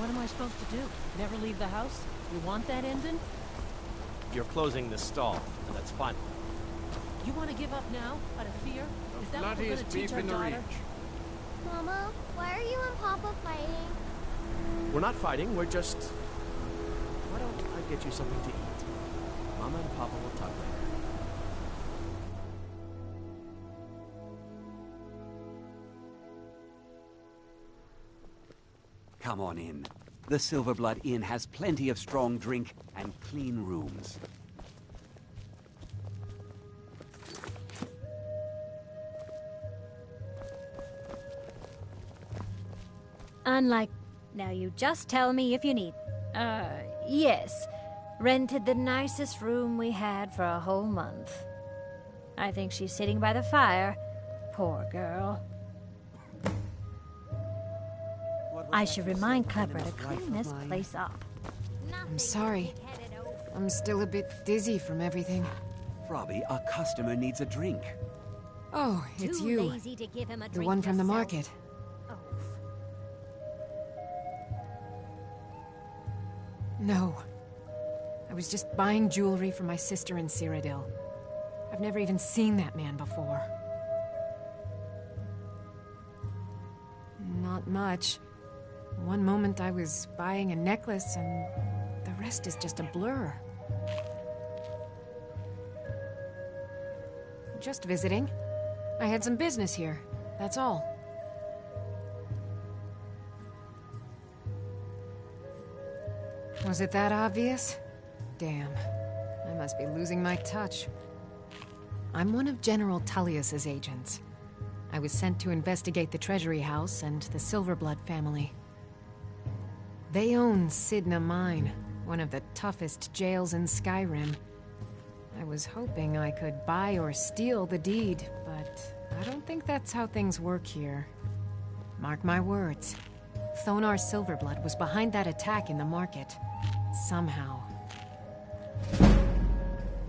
What am I supposed to do? Never leave the house? You want that ending? You're closing the stall, and that's fine. You want to give up now, out of fear? Is that what we're going to teach our daughter? Mama, why are you and Papa fighting? We're not fighting, we're just... Why don't I get you something to eat? Mama and Papa will talk later. Come on in. The Silverblood Inn has plenty of strong drink and clean rooms. Unlike... Now you just tell me if you need... yes. Rented the nicest room we had for a whole month. I think she's sitting by the fire. Poor girl. I should remind Clever to clean this place up. I'm sorry. I'm still a bit dizzy from everything. Robbie, a customer needs a drink. Oh, it's you. The one from the market. No. I was just buying jewelry for my sister in Cyrodiil. I've never even seen that man before. Not much. One moment I was buying a necklace, and the rest is just a blur. Just visiting. I had some business here, that's all. Was it that obvious? Damn. I must be losing my touch. I'm one of General Tullius's agents. I was sent to investigate the Treasury House and the Silverblood family. They own Sidna Mine, one of the toughest jails in Skyrim. I was hoping I could buy or steal the deed, but I don't think that's how things work here. Mark my words. Thonar Silverblood was behind that attack in the market. Somehow.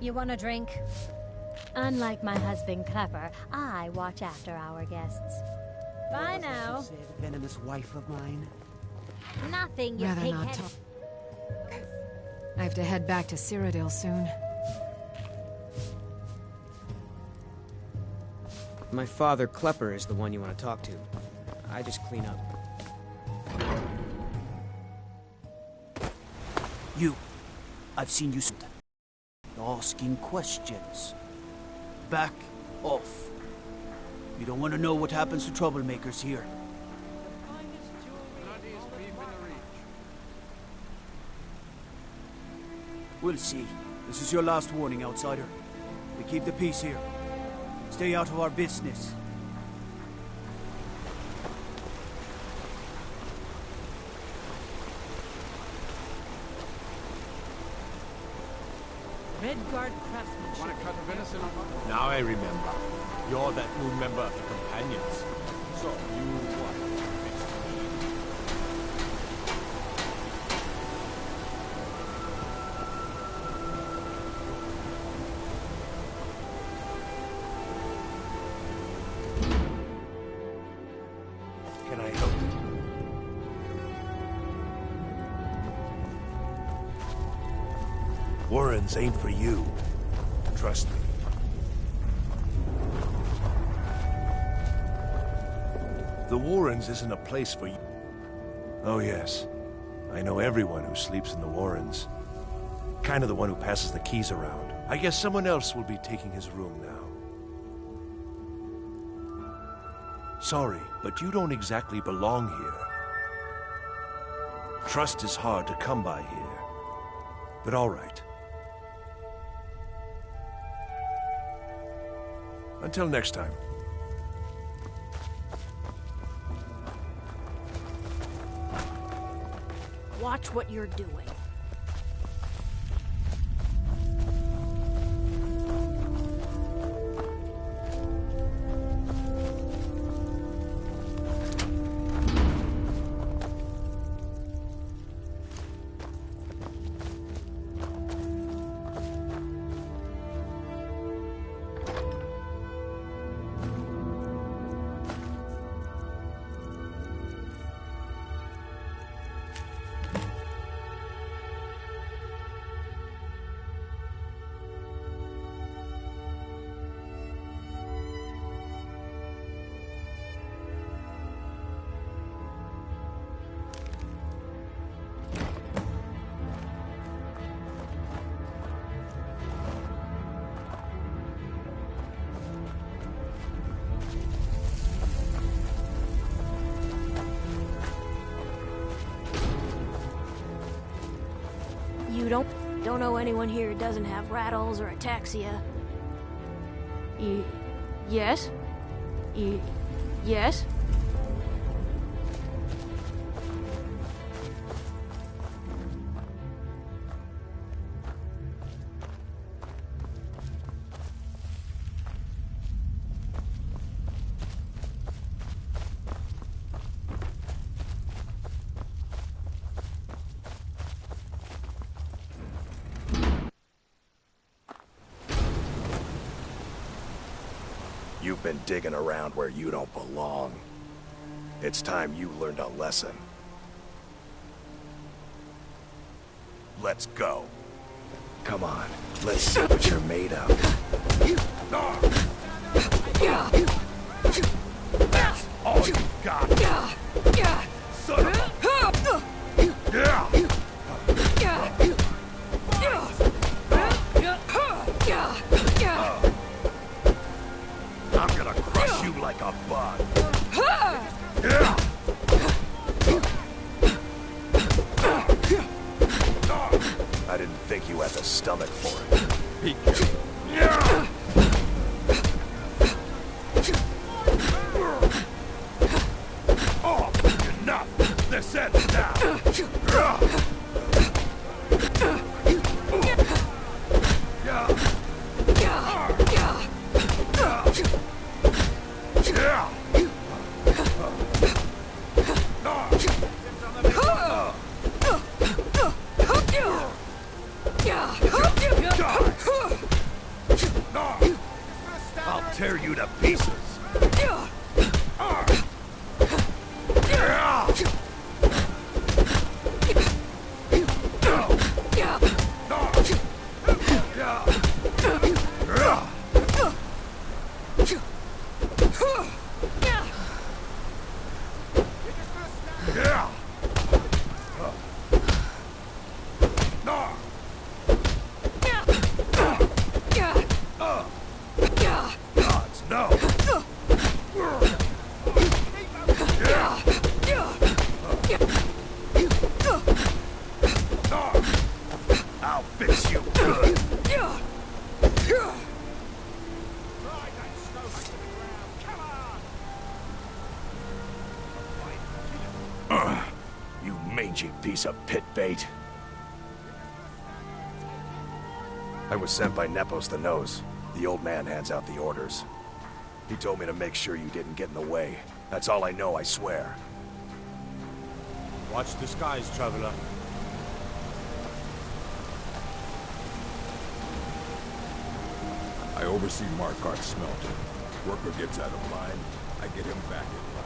You want a drink? Unlike my husband Clever, I watch after our guests. Bye now. Said, venomous wife of mine. Nothing, you Rather not talk. I have to head back to Cyrodiil soon. My father, Klepper, is the one you want to talk to. I just clean up. You. I've seen you asking questions. Back off. You don't want to know what happens to troublemakers here. We'll see. This is your last warning, outsider. We keep the peace here. Stay out of our business. Redguard craftsmanship. Want to cut venison on? Now I remember. You're that new member of the Companions. So, you what? Can I help you? Warrens ain't for you. Trust me. The Warrens isn't a place for you. Oh yes. I know everyone who sleeps in the Warrens. Kind of the one who passes the keys around. I guess someone else will be taking his room now. Sorry, but you don't exactly belong here. Trust is hard to come by here. But all right. Until next time. Watch what you're doing. Don't know anyone here who doesn't have rattles or ataxia. Yes? Yes? You've been digging around where you don't belong. It's time you learned a lesson. Let's go. Come on, let's see what you're made of. That's all you've got. Son of a... I'm gonna crush you like a bug. I didn't think you had the stomach for it. Be careful. Oh, enough! This ends now! I'll tear you to pieces. I'll fix you good. You mangy piece of pit bait. I was sent by Nepos the Nose. The old man hands out the orders. He told me to make sure you didn't get in the way. That's all I know, I swear. Watch the skies, traveler. I oversee Markarth's smelter. Worker gets out of line, I get him back in line.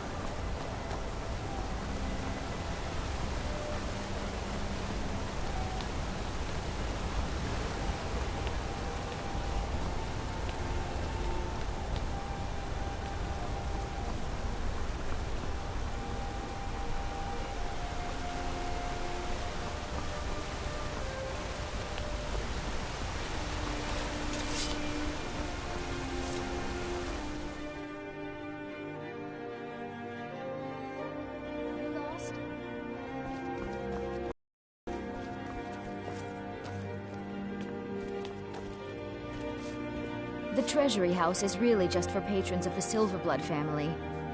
The Treasury House is really just for patrons of the Silverblood family.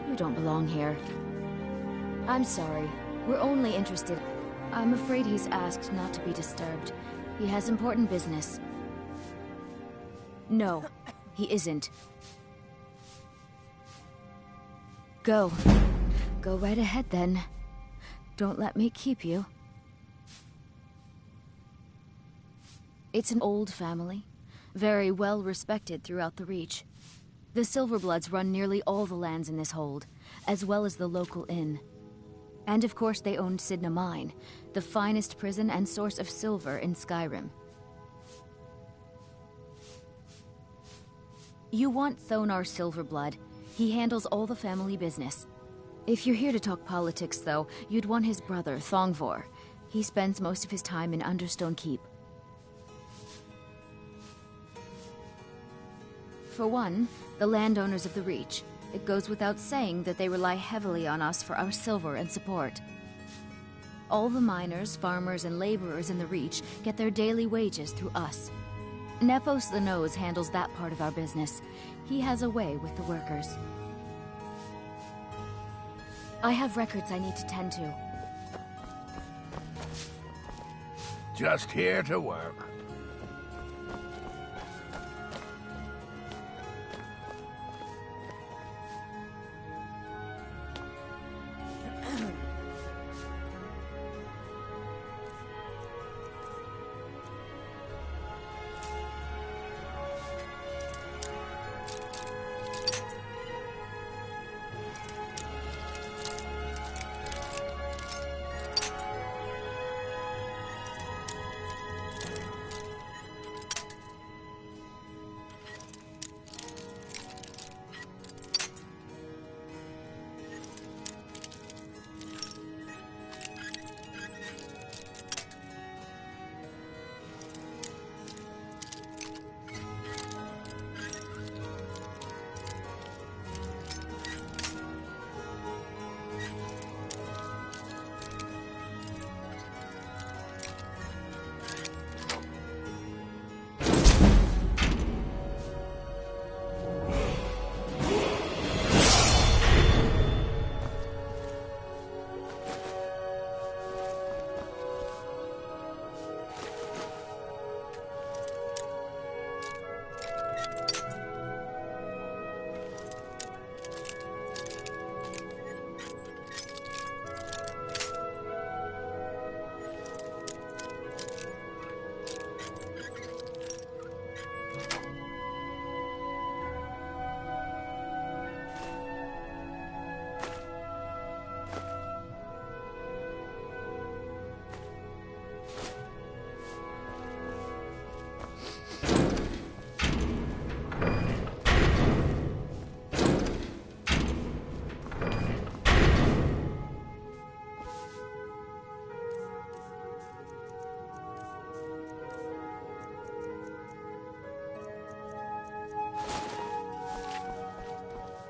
You don't belong here. I'm sorry. We're only interested... I'm afraid he's asked not to be disturbed. He has important business. No, he isn't. Go. Go right ahead, then. Don't let me keep you. It's an old family. Very well respected throughout the Reach. The Silverbloods run nearly all the lands in this hold, as well as the local inn. And of course they owned Sidna Mine, the finest prison and source of silver in Skyrim. You want Thonar Silverblood. He handles all the family business. If you're here to talk politics, though, you'd want his brother, Thongvor. He spends most of his time in Understone Keep. For one, the landowners of the Reach. It goes without saying that they rely heavily on us for our silver and support. All the miners, farmers, and laborers in the Reach get their daily wages through us. Nepos the Nose handles that part of our business. He has a way with the workers. I have records I need to tend to. Just here to work.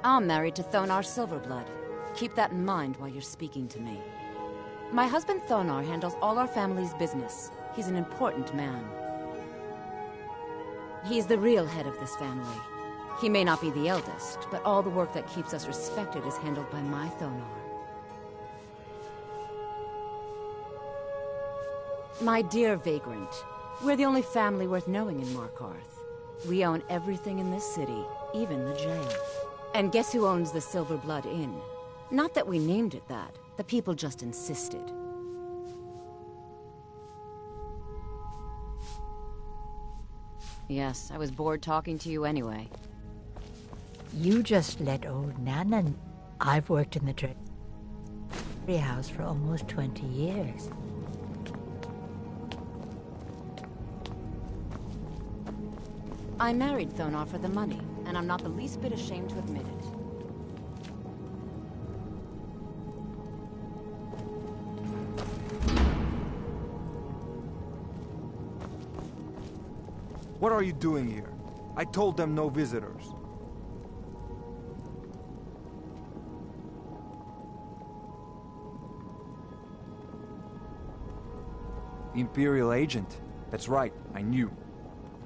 I'm married to Thonar Silverblood. Keep that in mind while you're speaking to me. My husband Thonar handles all our family's business. He's an important man. He's the real head of this family. He may not be the eldest, but all the work that keeps us respected is handled by my Thonar. My dear Vagrant, we're the only family worth knowing in Markarth. We own everything in this city, even the jail. And guess who owns the Silverblood Inn? Not that we named it that. The people just insisted. Yes, I was bored talking to you anyway. You just let old Nana... I've worked in the Treasury House for almost 20 years. I married Thonar for the money, and I'm not the least bit ashamed to admit it. What are you doing here? I told them no visitors. Imperial agent? That's right, I knew.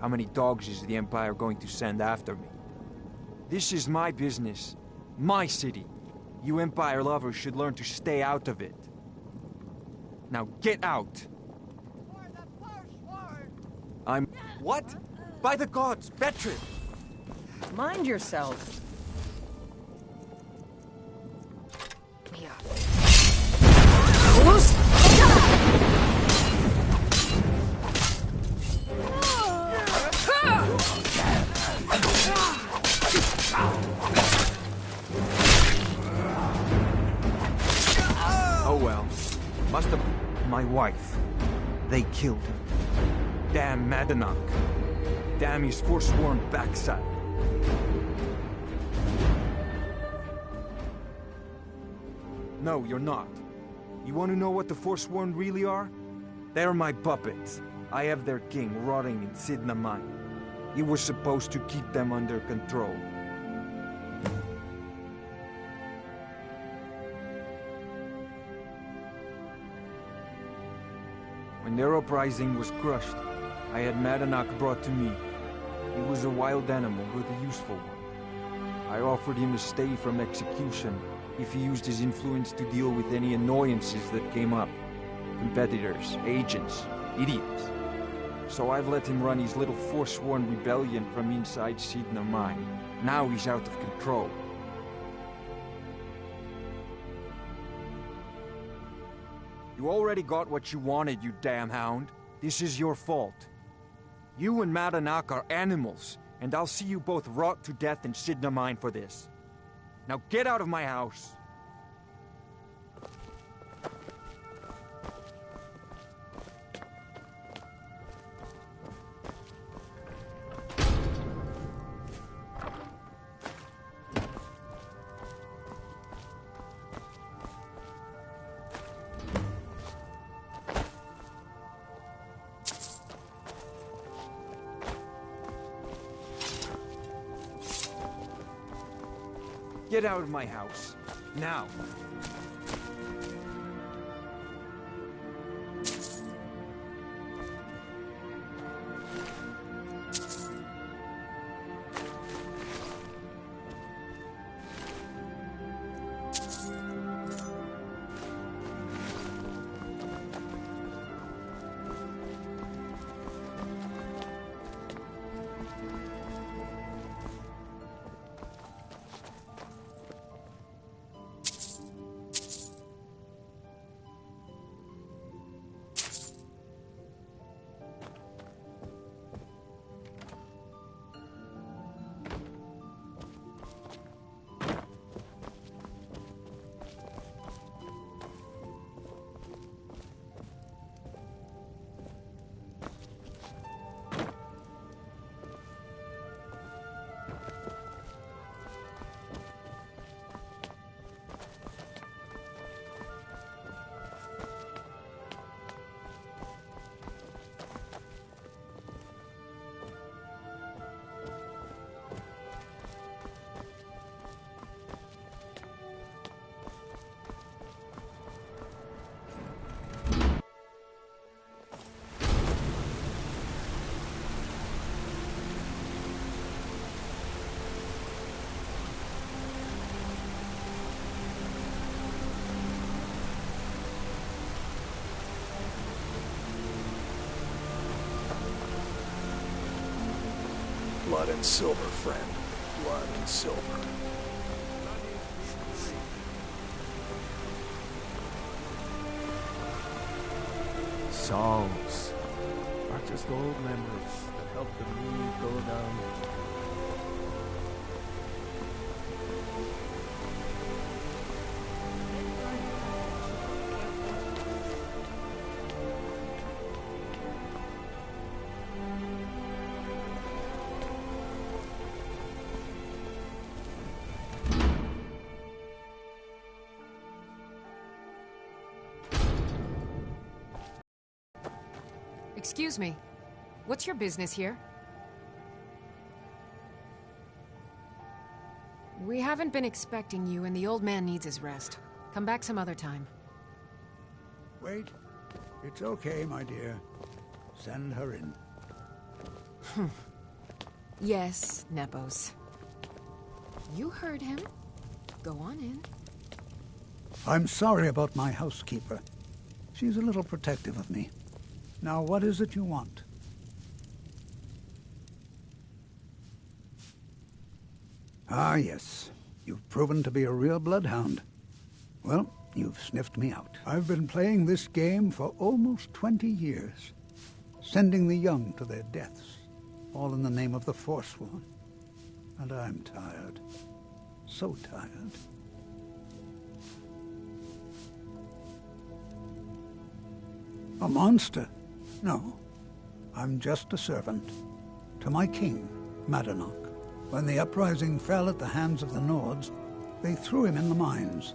How many dogs is the Empire going to send after me? This is my business. My city. You Empire lovers should learn to stay out of it. Now get out! I'm... What? By the gods, Betrid! Mind yourself. Mia. Oh well. Must have been my wife. They killed her. Damn Madanach. Damn his forsworn backside. No, you're not. You want to know what the Forsworn really are? They're my puppets. I have their king rotting in Sidna mine. You were supposed to keep them under control. When their uprising was crushed, I had Madanak brought to me. He was a wild animal, but a useful one. I offered him a stay from execution if he used his influence to deal with any annoyances that came up. Competitors, agents, idiots. So I've let him run his little forsworn rebellion from inside Sidna Mine. Now he's out of control. You already got what you wanted, you damn hound. This is your fault. You and Madanak are animals, and I'll see you both rot to death in Sidna Mine for this. Now get out of my house! Get out of my house. Now. Blood and silver, friend. Blood and silver. Songs are just old memories that help the mood go down. Excuse me. What's your business here? We haven't been expecting you, and the old man needs his rest. Come back some other time. Wait. It's okay, my dear. Send her in. Yes, Nepos. You heard him. Go on in. I'm sorry about my housekeeper. She's a little protective of me. Now, what is it you want? Ah, yes. You've proven to be a real bloodhound. Well, you've sniffed me out. I've been playing this game for almost 20 years, sending the young to their deaths, all in the name of the Forsworn. And I'm tired. So tired. A monster? No. I'm just a servant. To my king, Madanak. When the uprising fell at the hands of the Nords, they threw him in the mines.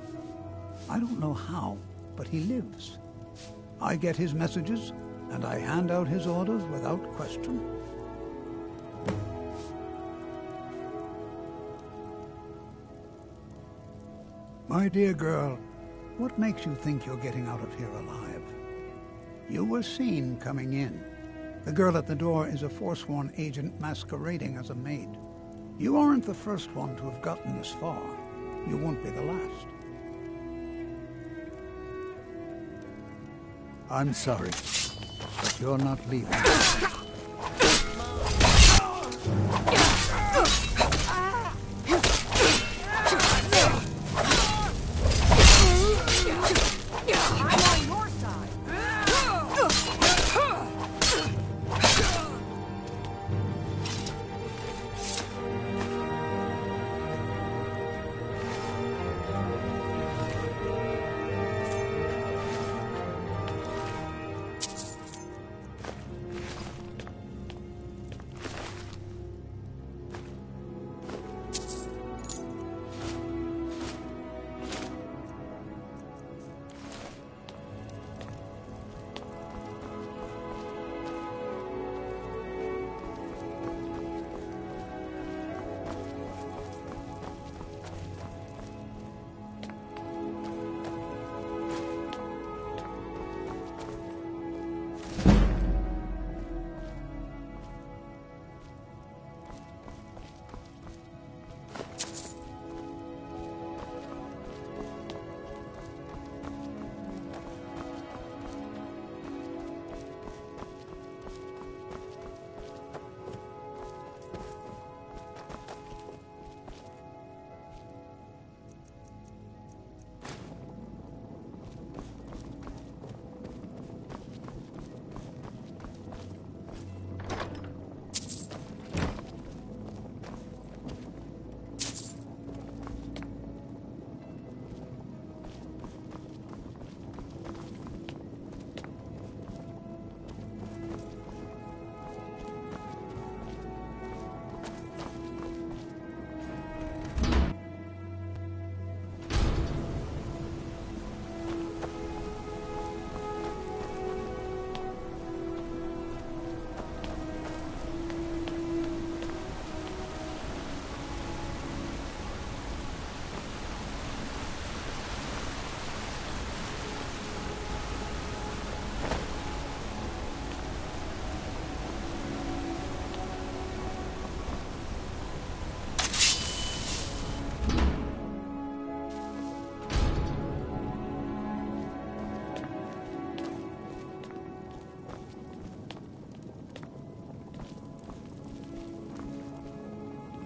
I don't know how, but he lives. I get his messages, and I hand out his orders without question. My dear girl, what makes you think you're getting out of here alive? You were seen coming in. The girl at the door is a Forsworn agent masquerading as a maid. You aren't the first one to have gotten this far. You won't be the last. I'm sorry, but you're not leaving.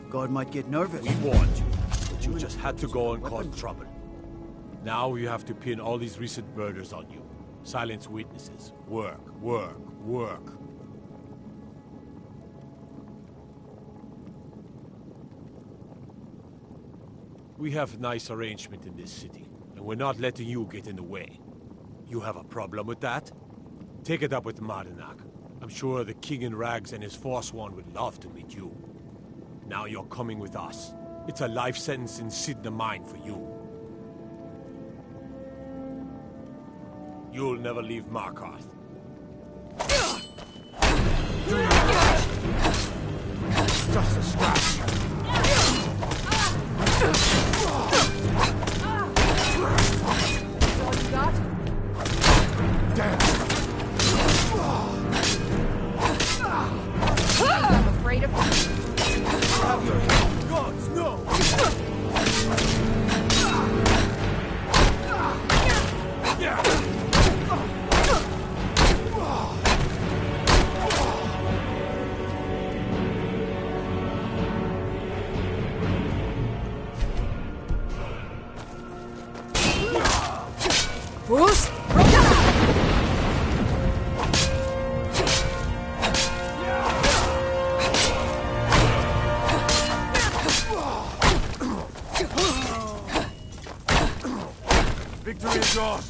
God might get nervous. We warned you, but you just had to go and cause trouble. Now you have to pin all these recent murders on you. Silence witnesses. Work, work, work. We have a nice arrangement in this city, and we're not letting you get in the way. You have a problem with that? Take it up with Martinak. I'm sure the King in Rags and his Forsworn would love to meet you. Now you're coming with us. It's a life sentence in Sidna Mine for you. You'll never leave Markarth. Just a scratch. That's all you got? Damn. I'm afraid of you. Have your head. Gods, no! Bruce? Victory is yours.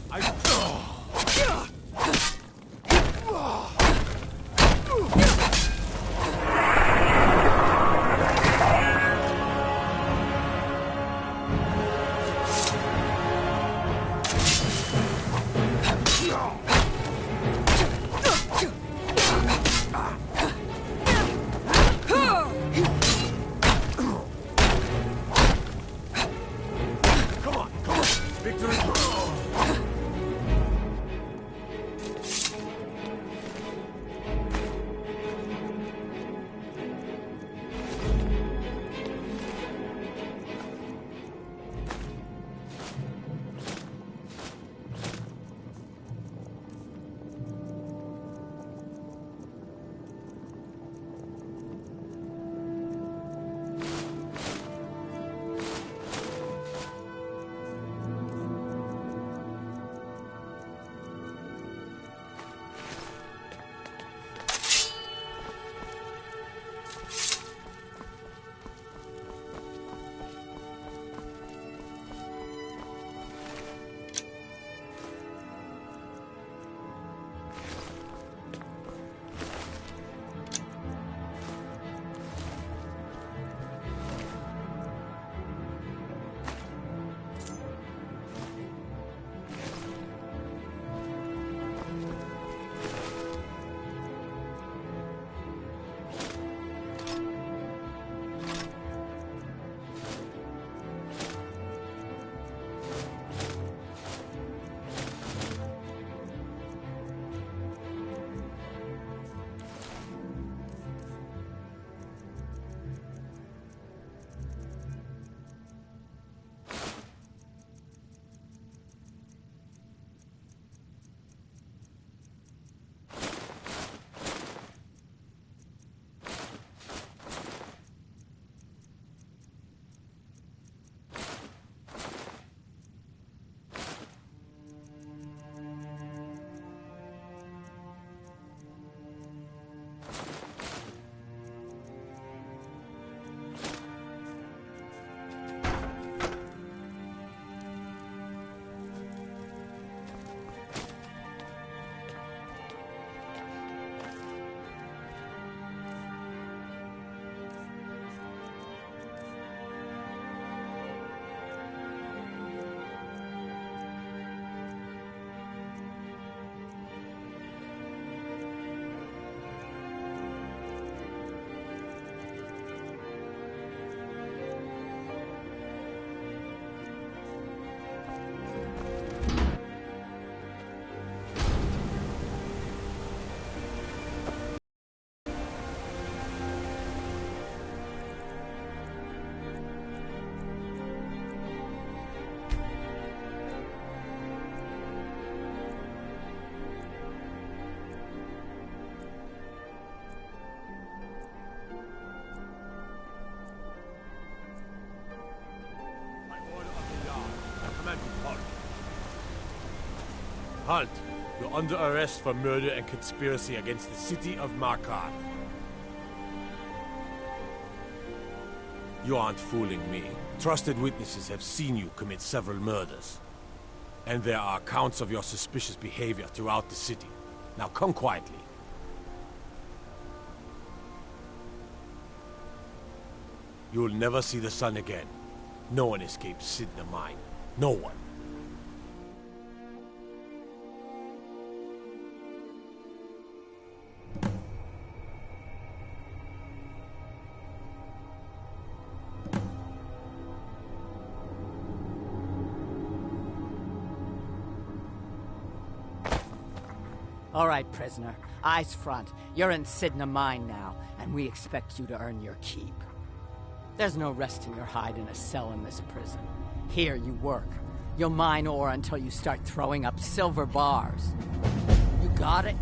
Halt! You're under arrest for murder and conspiracy against the city of Markarth. You aren't fooling me. Trusted witnesses have seen you commit several murders. And there are accounts of your suspicious behavior throughout the city. Now come quietly. You'll never see the sun again. No one escapes Sidna Mine. No one. All right, prisoner. Eyes front. You're in Sidna Mine now, and we expect you to earn your keep. There's no resting your hide in a cell in this prison. Here you work. You'll mine ore until you start throwing up silver bars. You got it?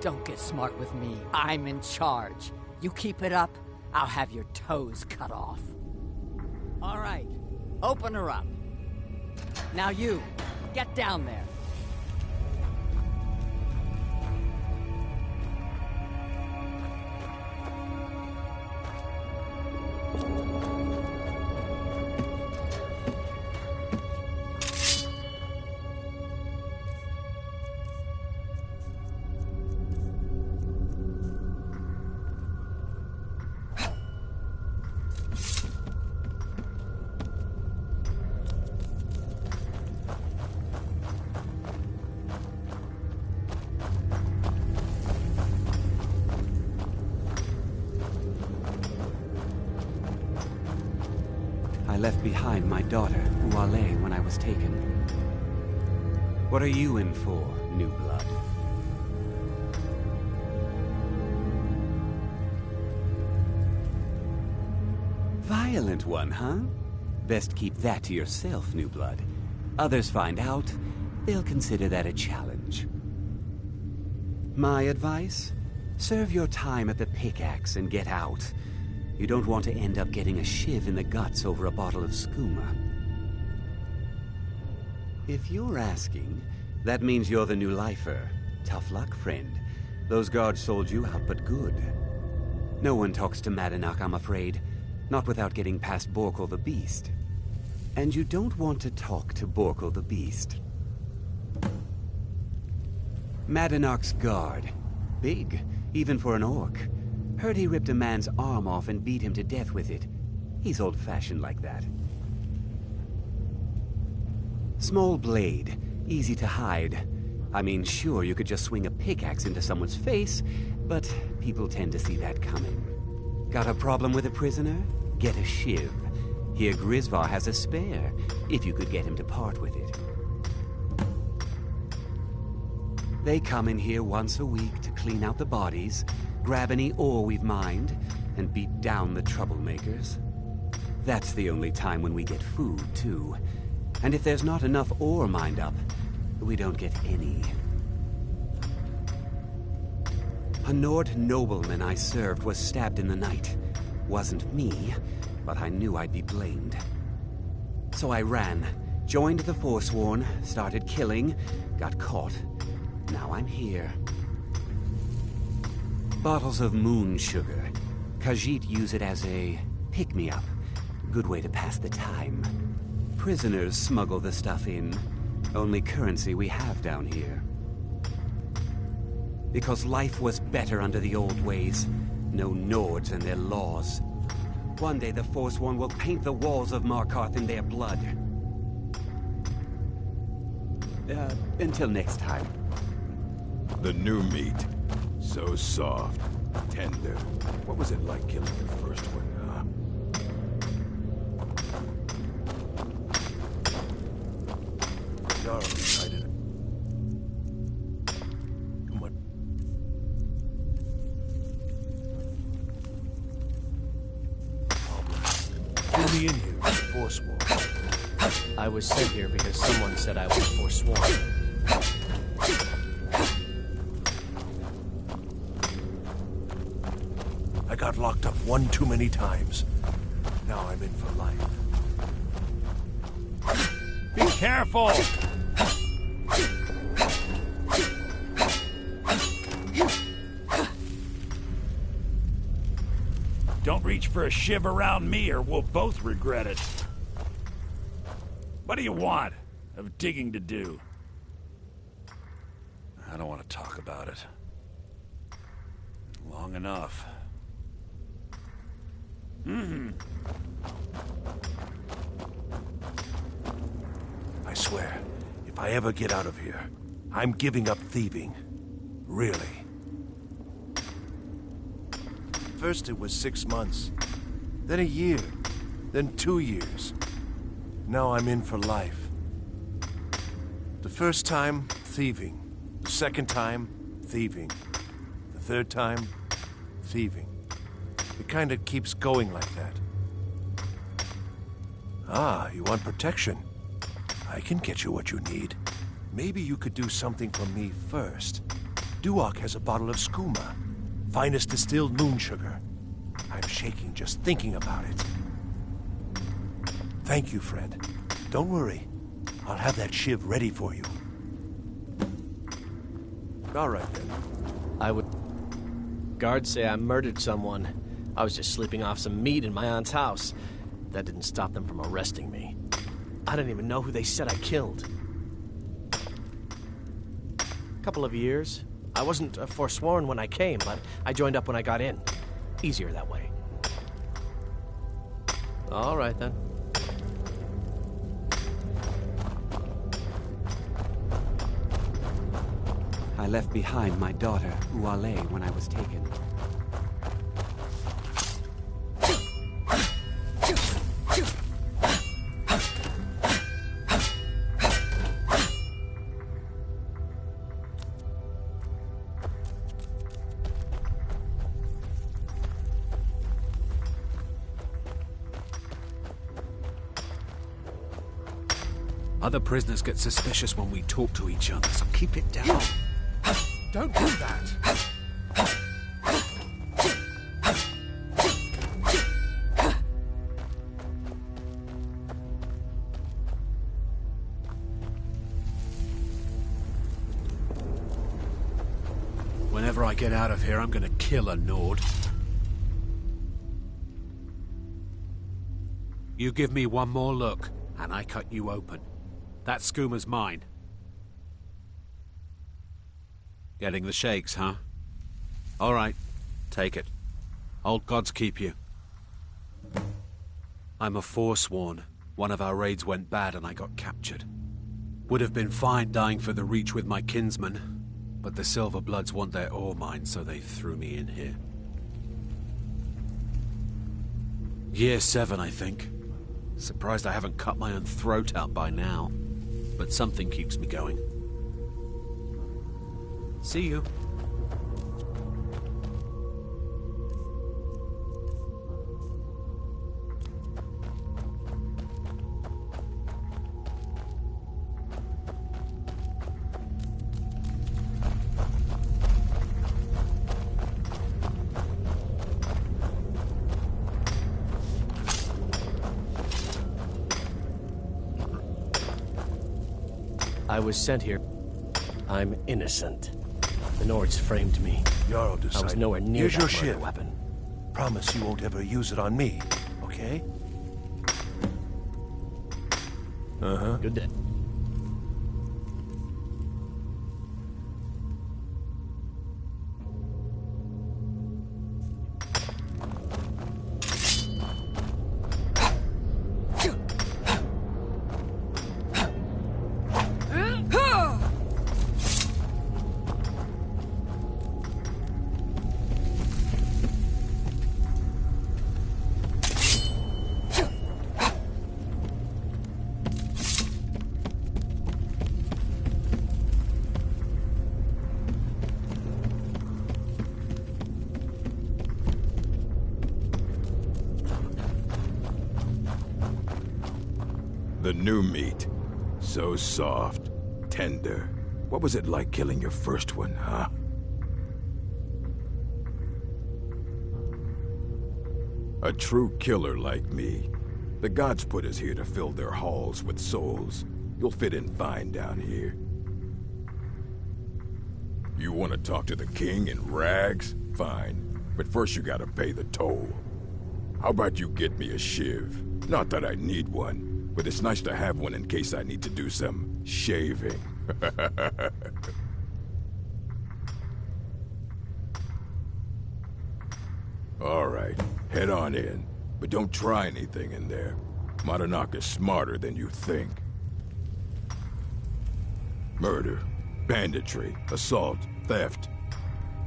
Don't get smart with me. I'm in charge. You keep it up, I'll have your toes cut off. All right, open her up. Now you, get down there. I left behind my daughter, Uale, when I was taken. What are you in for, new blood? Violent one, huh? Best keep that to yourself, new blood. Others find out, they'll consider that a challenge. My advice? Serve your time at the pickaxe and get out. You don't want to end up getting a shiv in the guts over a bottle of skooma. If you're asking, that means you're the new lifer. Tough luck, friend. Those guards sold you out, but good. No one talks to Madanach, I'm afraid. Not without getting past Borkul the Beast. And you don't want to talk to Borkul the Beast. Madanach's guard. Big, even for an orc. Heard he ripped a man's arm off and beat him to death with it. He's old-fashioned like that. Small blade, easy to hide. I mean, sure, you could just swing a pickaxe into someone's face, but people tend to see that coming. Got a problem with a prisoner? Get a shiv. Here Grisvar has a spare, if you could get him to part with it. They come in here once a week to clean out the bodies, grab any ore we've mined, and beat down the troublemakers. That's the only time when we get food, too. And if there's not enough ore mined up, we don't get any. A Nord nobleman I served was stabbed in the night. Wasn't me, but I knew I'd be blamed. So I ran, joined the Forsworn, started killing, got caught. Now I'm here. Bottles of moon sugar. Khajiit use it as a pick-me-up. Good way to pass the time. Prisoners smuggle the stuff in. Only currency we have down here. Because life was better under the old ways. No Nords and their laws. One day the Forsworn will paint the walls of Markarth in their blood. Until next time. The new meat. So soft, tender. What was it like killing your first one, huh? Darling, I didn't. Come on. Let me in here, Forsworn. I was sent here because someone said I was forsworn. I got locked up one too many times. Now I'm in for life. Careful! Don't reach for a shiv around me or we'll both regret it. What do you want? Of digging to do? I don't want to talk about it. Long enough. I swear, if I ever get out of here, I'm giving up thieving. Really. First it was 6 months, then a year, then 2 years. Now I'm in for life. The first time, thieving. The second time, thieving. The third time, thieving. It kind of keeps going like that. Ah, you want protection? I can get you what you need. Maybe you could do something for me first. Duok has a bottle of skooma, finest distilled moon sugar. I'm shaking just thinking about it. Thank you, friend. Don't worry. I'll have that shiv ready for you. All right, then. I would... Guards say I murdered someone. I was just sleeping off some meat in my aunt's house. That didn't stop them from arresting me. I didn't even know who they said I killed. Couple of years. I wasn't forsworn when I came, but I joined up when I got in. Easier that way. All right, then. I left behind my daughter, Uale, when I was taken. Other prisoners get suspicious when we talk to each other, so keep it down. Don't do that! Whenever I get out of here, I'm gonna kill a Nord. You give me one more look, and I cut you open. That skooma's mine. Getting the shakes, huh? All right, take it. Old gods keep you. I'm a forsworn. One of our raids went bad and I got captured. Would have been fine dying for the Reach with my kinsmen, but the Silver Bloods want their ore mine, so they threw me in here. Year 7, I think. Surprised I haven't cut my own throat out by now. But something keeps me going. See you. I was sent here. I'm innocent. The Nords framed me. Jarl I was nowhere near Here's that your murder ship. weapon. Promise you won't ever use it on me, okay? Uh-huh. Good day. The new meat. So soft, tender. What was it like killing your first one, huh? A true killer like me. The gods put us here to fill their halls with souls. You'll fit in fine down here. You want to talk to the king in rags? Fine. But first you gotta pay the toll. How about you get me a shiv? Not that I need one, but it's nice to have one in case I need to do some shaving. All right, head on in. But don't try anything in there. Madanak is smarter than you think. Murder, banditry, assault, theft,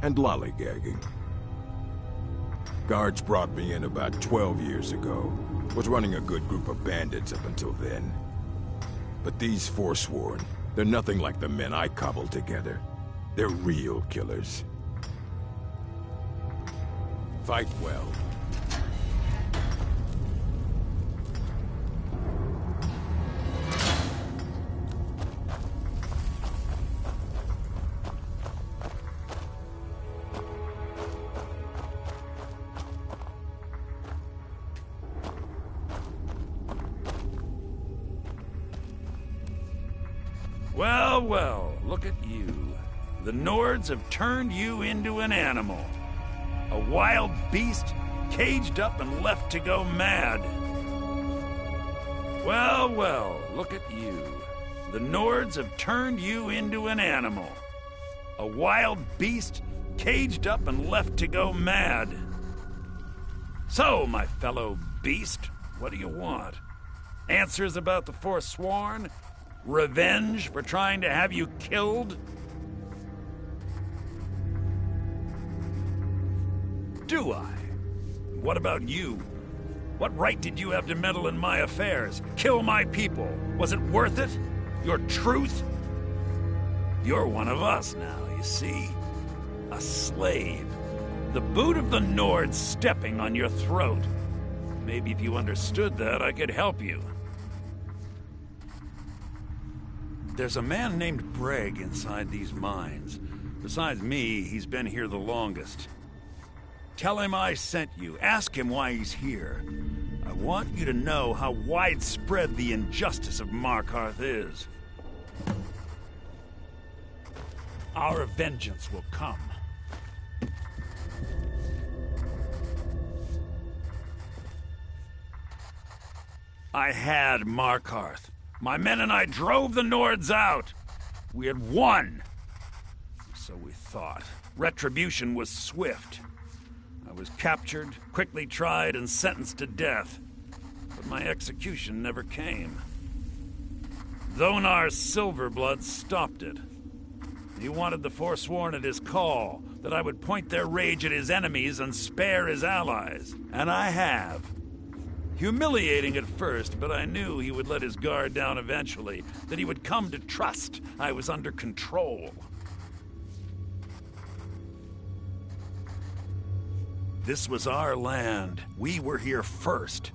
and lollygagging. Guards brought me in about 12 years ago. Was running a good group of bandits up until then. But these Forsworn, they're nothing like the men I cobbled together. They're real killers. Fight well. Well, well, look at you. The Nords have turned you into an animal. A wild beast, caged up and left to go mad. Well, well, look at you. The Nords have turned you into an animal. A wild beast, caged up and left to go mad. So, my fellow beast, what do you want? Answers about the Forsworn? Revenge for trying to have you killed? Do I? What about you? What right did you have to meddle in my affairs? Kill my people? Was it worth it? Your truth? You're one of us now, you see? A slave. The boot of the Nords stepping on your throat. Maybe if you understood that, I could help you. There's a man named Breg inside these mines. Besides me, he's been here the longest. Tell him I sent you. Ask him why he's here. I want you to know how widespread the injustice of Markarth is. Our vengeance will come. I had Markarth. My men and I drove the Nords out. We had won. So we thought. Retribution was swift. I was captured, quickly tried, and sentenced to death. But my execution never came. Dhonar's Silverblood stopped it. He wanted the Forsworn at his call, that I would point their rage at his enemies and spare his allies. And I have. Humiliating at first, but I knew he would let his guard down eventually, that he would come to trust I was under control. This was our land. We were here first.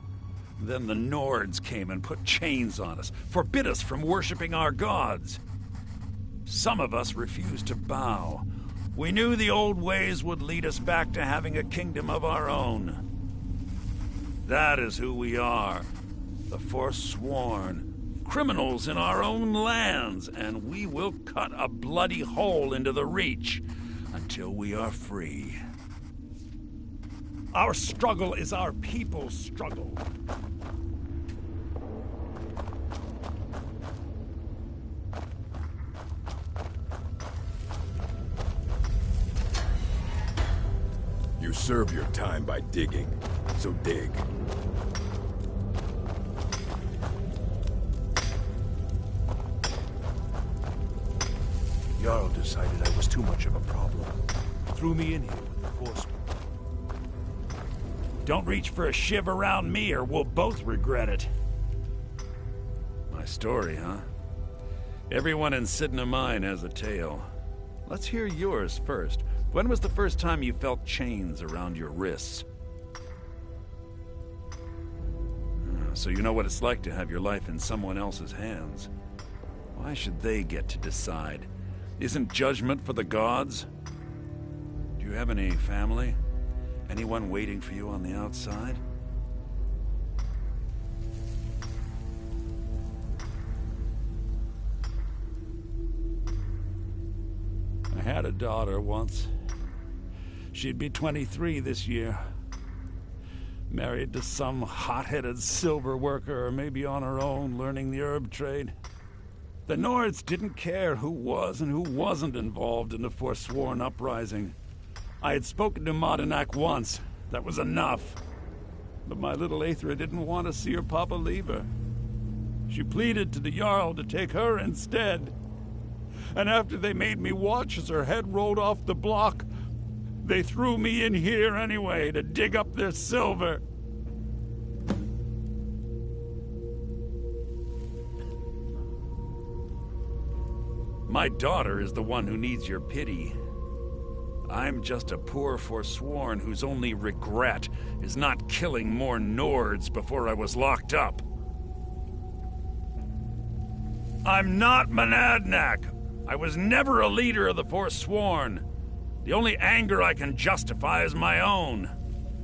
Then the Nords came and put chains on us, forbid us from worshipping our gods. Some of us refused to bow. We knew the old ways would lead us back to having a kingdom of our own. That is who we are, the Forsworn, criminals in our own lands, and we will cut a bloody hole into the Reach until we are free. Our struggle is our people's struggle. You serve your time by digging, so dig. Jarl decided I was too much of a problem. Threw me in here with the Forsworn. Don't reach for a shiv around me or we'll both regret it. My story, huh? Everyone in Sidna Mine has a tale. Let's hear yours first. When was the first time you felt chains around your wrists? So you know what it's like to have your life in someone else's hands. Why should they get to decide? Isn't judgment for the gods? Do you have any family? Anyone waiting for you on the outside? a daughter once. She'd be 23 this year. Married to some hot-headed silver worker, or maybe on her own, learning the herb trade. The Nords didn't care who was and who wasn't involved in the Forsworn uprising. I had spoken to Madanak once. That was enough. But my little Aethra didn't want to see her papa leave her. She pleaded to the Jarl to take her instead. And after they made me watch as her head rolled off the block, they threw me in here anyway to dig up their silver. My daughter is the one who needs your pity. I'm just a poor Forsworn whose only regret is not killing more Nords before I was locked up. I'm not Monadnack. I was never a leader of the Forsworn. The only anger I can justify is my own.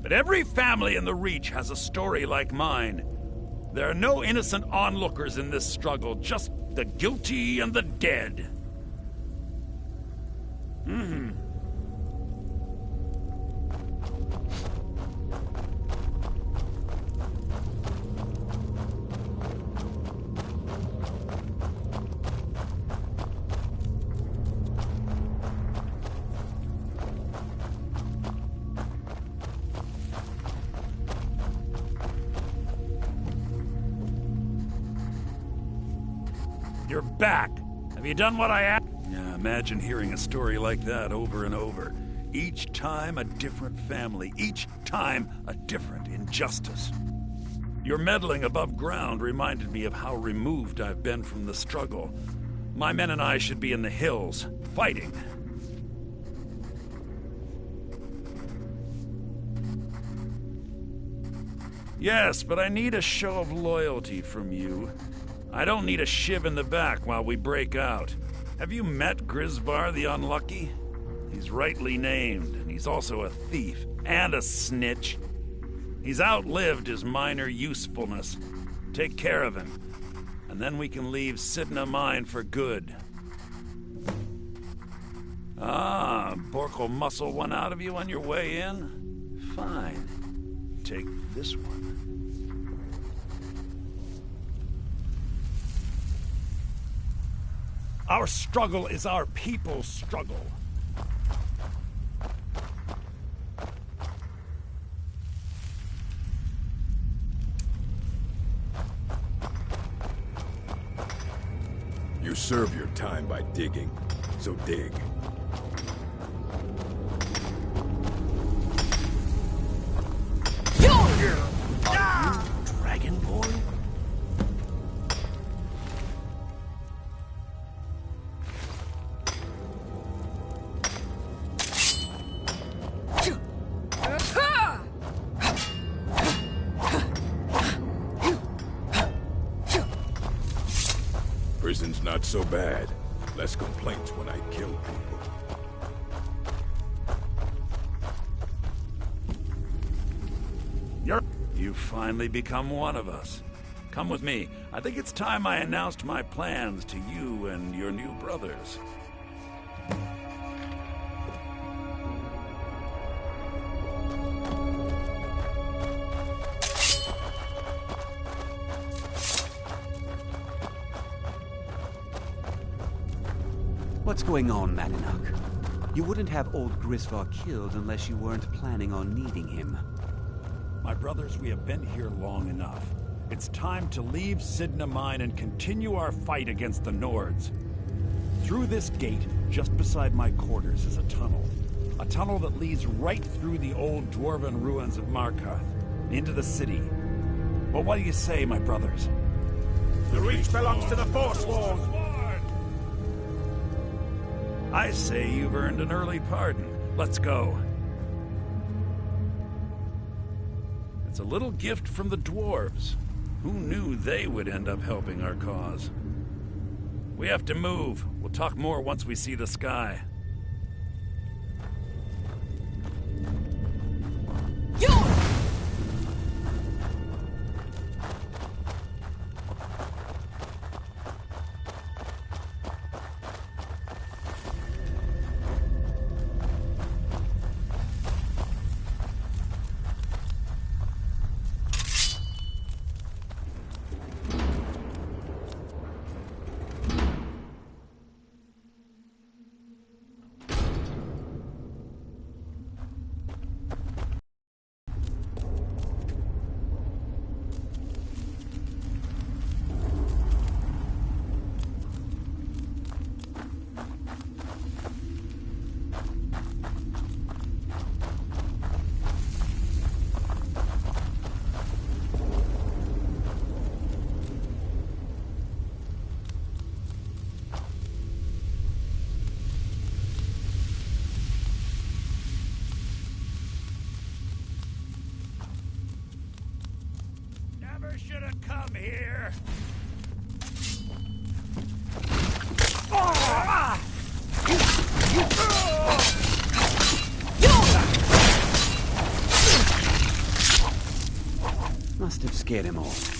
But every family in the Reach has a story like mine. There are no innocent onlookers in this struggle, just the guilty and the dead. You're back. Have you done what I asked? Yeah, imagine hearing a story like that over and over. Each time a different family, each time a different injustice. Your meddling above ground reminded me of how removed I've been from the struggle. My men and I should be in the hills, fighting. Yes, but I need a show of loyalty from you. I don't need a shiv in the back while we break out. Have you met Grisvar the Unlucky? He's rightly named, and he's also a thief and a snitch. He's outlived his minor usefulness. Take care of him, and then we can leave Sidna Mine for good. Ah, Bork will muscle one out of you on your way in? Fine. Take this one. Our struggle is our people's struggle. You serve your time by digging, so dig. Are you Dragonborn? Prison's not so bad. Less complaints when I kill people. You've finally become one of us. Come with me. I think it's time I announced my plans to you and your new brothers. What's going on, Madanak? You wouldn't have old Grisvar killed unless you weren't planning on needing him. My brothers, we have been here long enough. It's time to leave Sidna Mine and continue our fight against the Nords. Through this gate, just beside my quarters, is a tunnel. A tunnel that leads right through the old dwarven ruins of Markarth, into the city. Well, what do you say, my brothers? The Reach belongs to the Forsworn! I say you've earned an early pardon. Let's go. It's a little gift from the dwarves. Who knew they would end up helping our cause? We have to move. We'll talk more once we see the sky. never should have come here. Must have scared him off.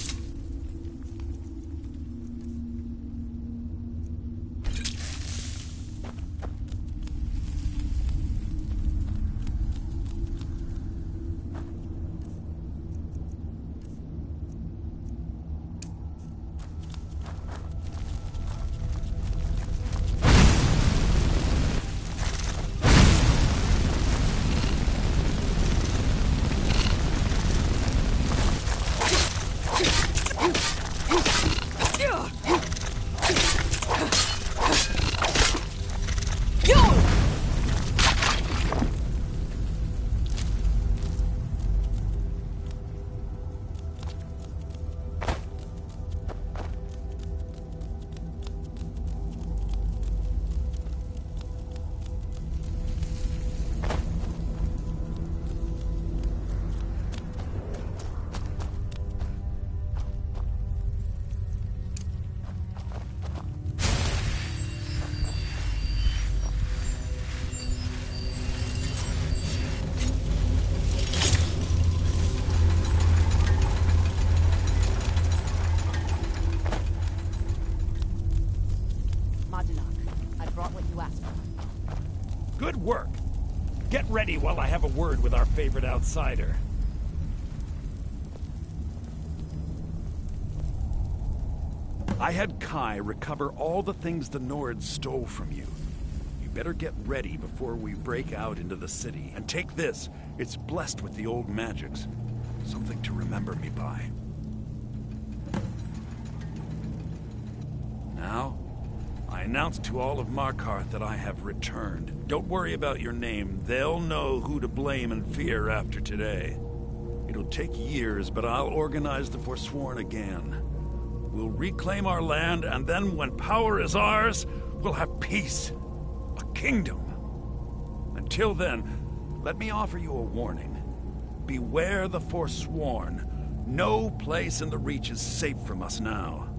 Good work. Get ready while I have a word with our favorite outsider. I had Kai recover all the things the Nords stole from you. You better get ready before we break out into the city. And take this. It's blessed with the old magics. Something to remember me by. Now, I announce to all of Markarth that I have returned. Don't worry about your name. They'll know who to blame and fear after today. It'll take years, but I'll organize the Forsworn again. We'll reclaim our land, and then when power is ours, we'll have peace. A kingdom. Until then, let me offer you a warning. Beware the Forsworn. No place in the Reach is safe from us now.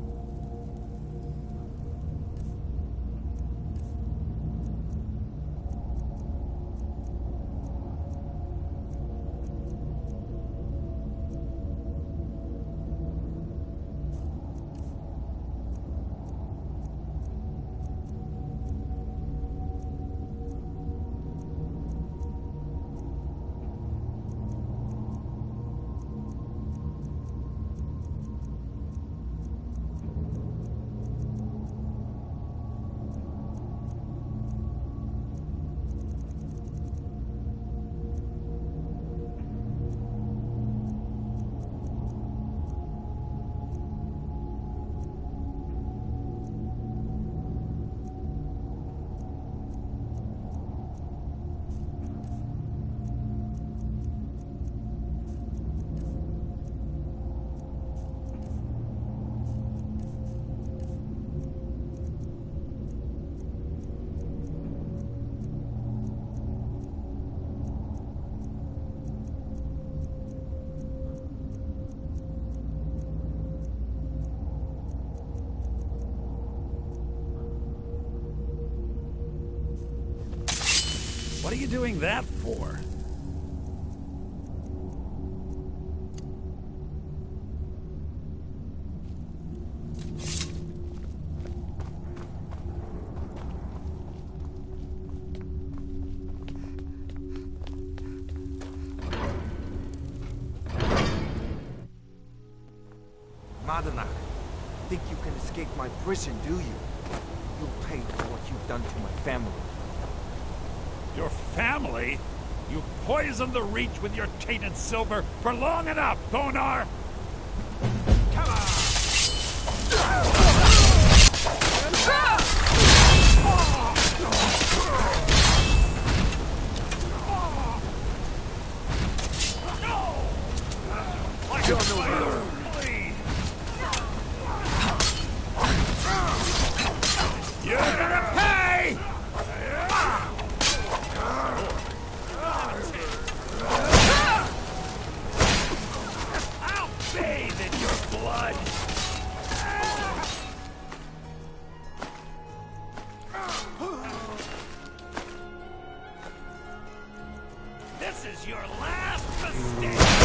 What are you doing that for? Madanak, think you can escape my prison, do you? You'll pay for what you've done to my family. Your family? You poisoned the Reach with your tainted silver for long enough, Thonar! Come on! You're gonna pay! I'll bathe in your blood! blood! This is your last mistake!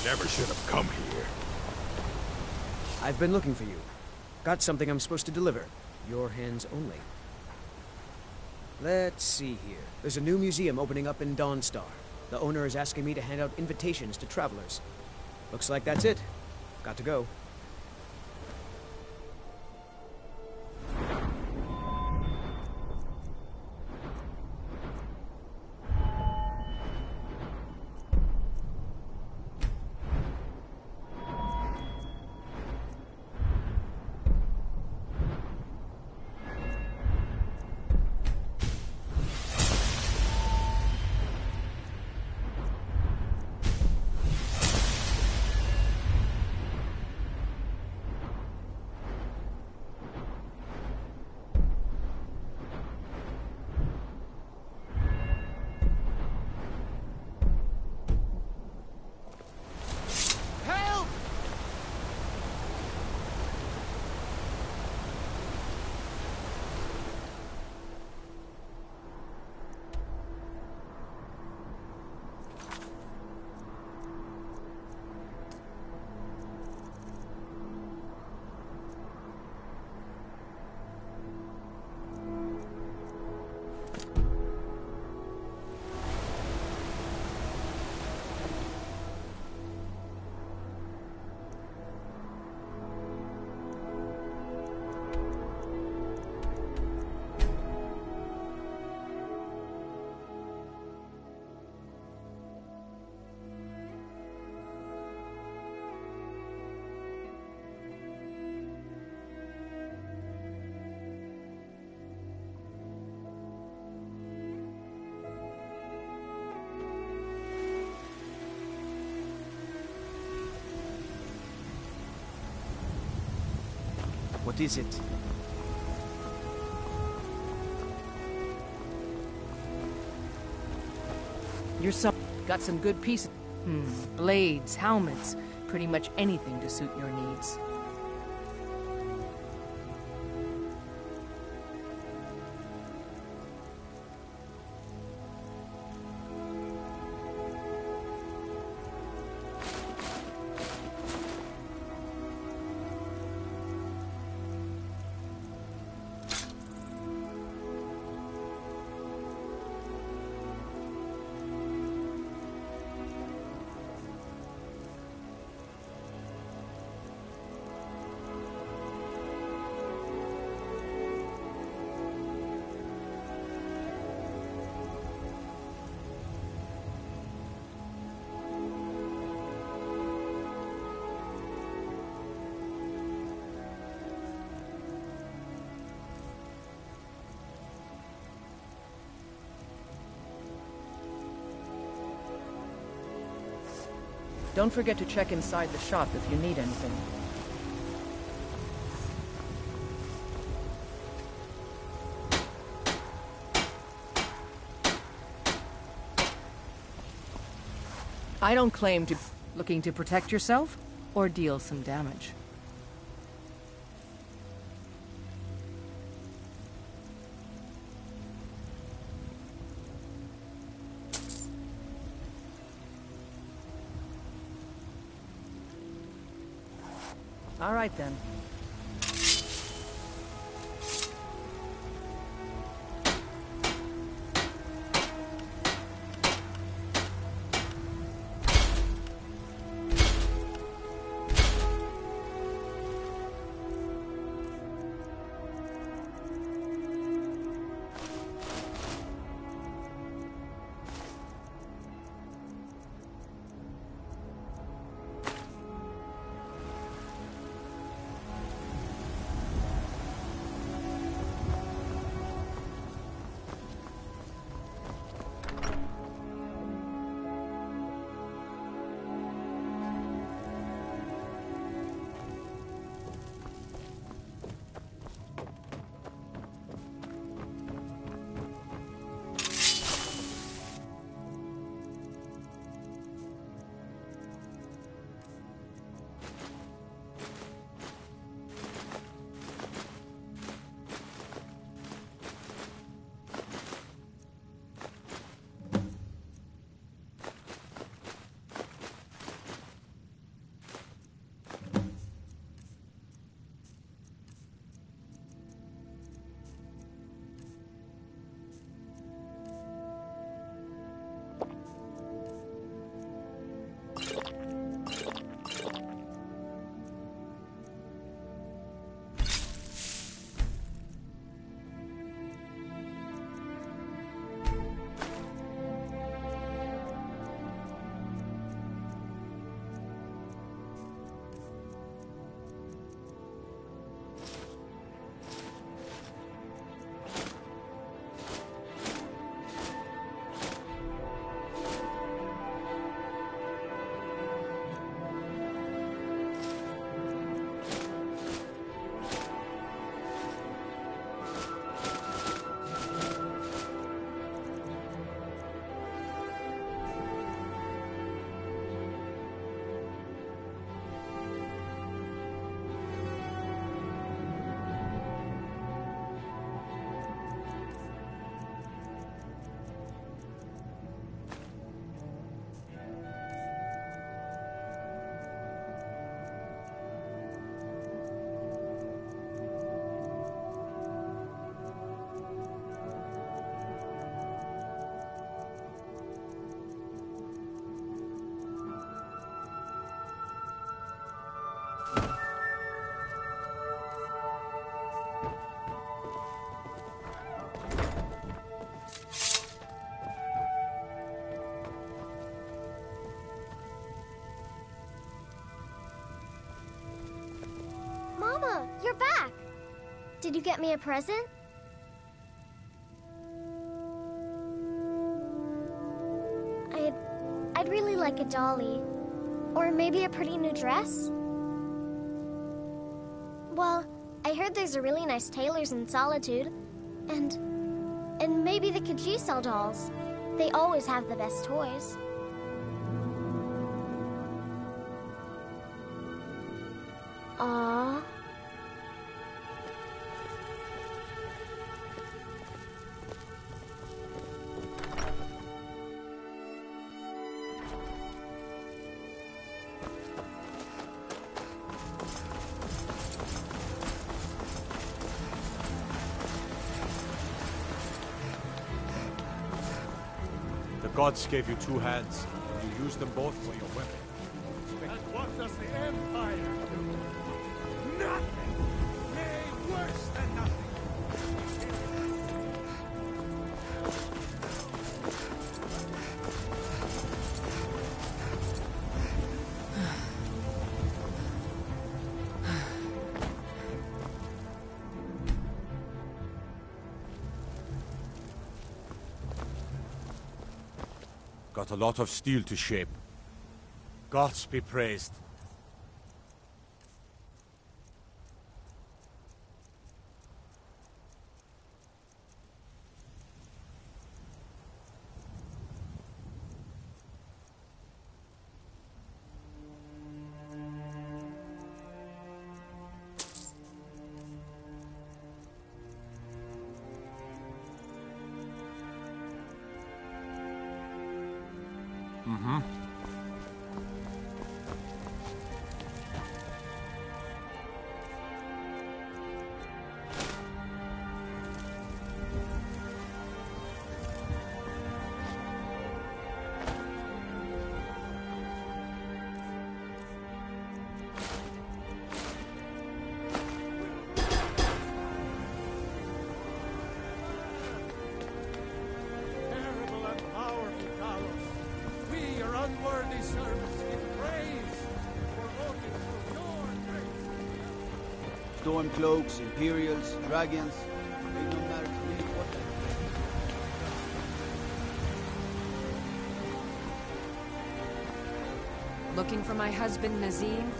Never should have come here. I've been looking for you. Got something I'm supposed to deliver. Your hands only. Let's see here. There's a new museum opening up in Dawnstar. The owner is asking me to hand out invitations to travelers. Looks like that's it. Got to go. What is it? Your son got some good pieces. Blades, helmets, pretty much anything to suit your needs. Don't forget to check inside the shop if you need anything. I don't claim to... Looking to protect yourself or deal some damage? All right, then. Mama, you're back! Did you get me a present? I'd really like a dolly. Or maybe a pretty new dress? Well, I heard there's a really nice tailor's in Solitude. And maybe the Kajisel dolls. They always have the best toys. Aww. The gods gave you two hands, and you used them both for your weapon. And what does the Empire do? Nothing! Nay, worse than nothing! Got a lot of steel to shape. Gods be praised. Mm-hmm. Terrible and powerful Talos. We, your unworthy servants, give praise for voting for your grace. Stormcloaks, Imperials, Dragons. They don't matter to me what they Looking for my husband, Nazim?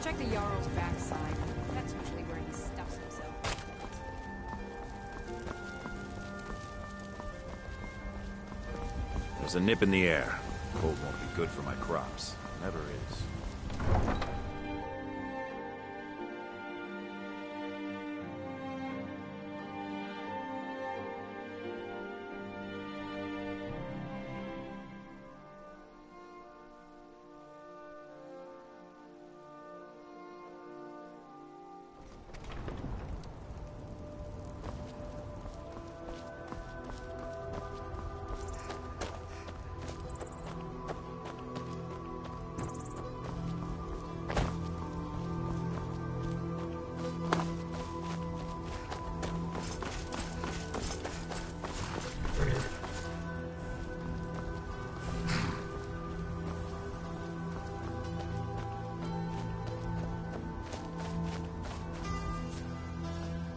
Check the Jarl's backside. That's usually where he stuffs himself. There's a nip in the air. Cold won't be good for my crops. Never is.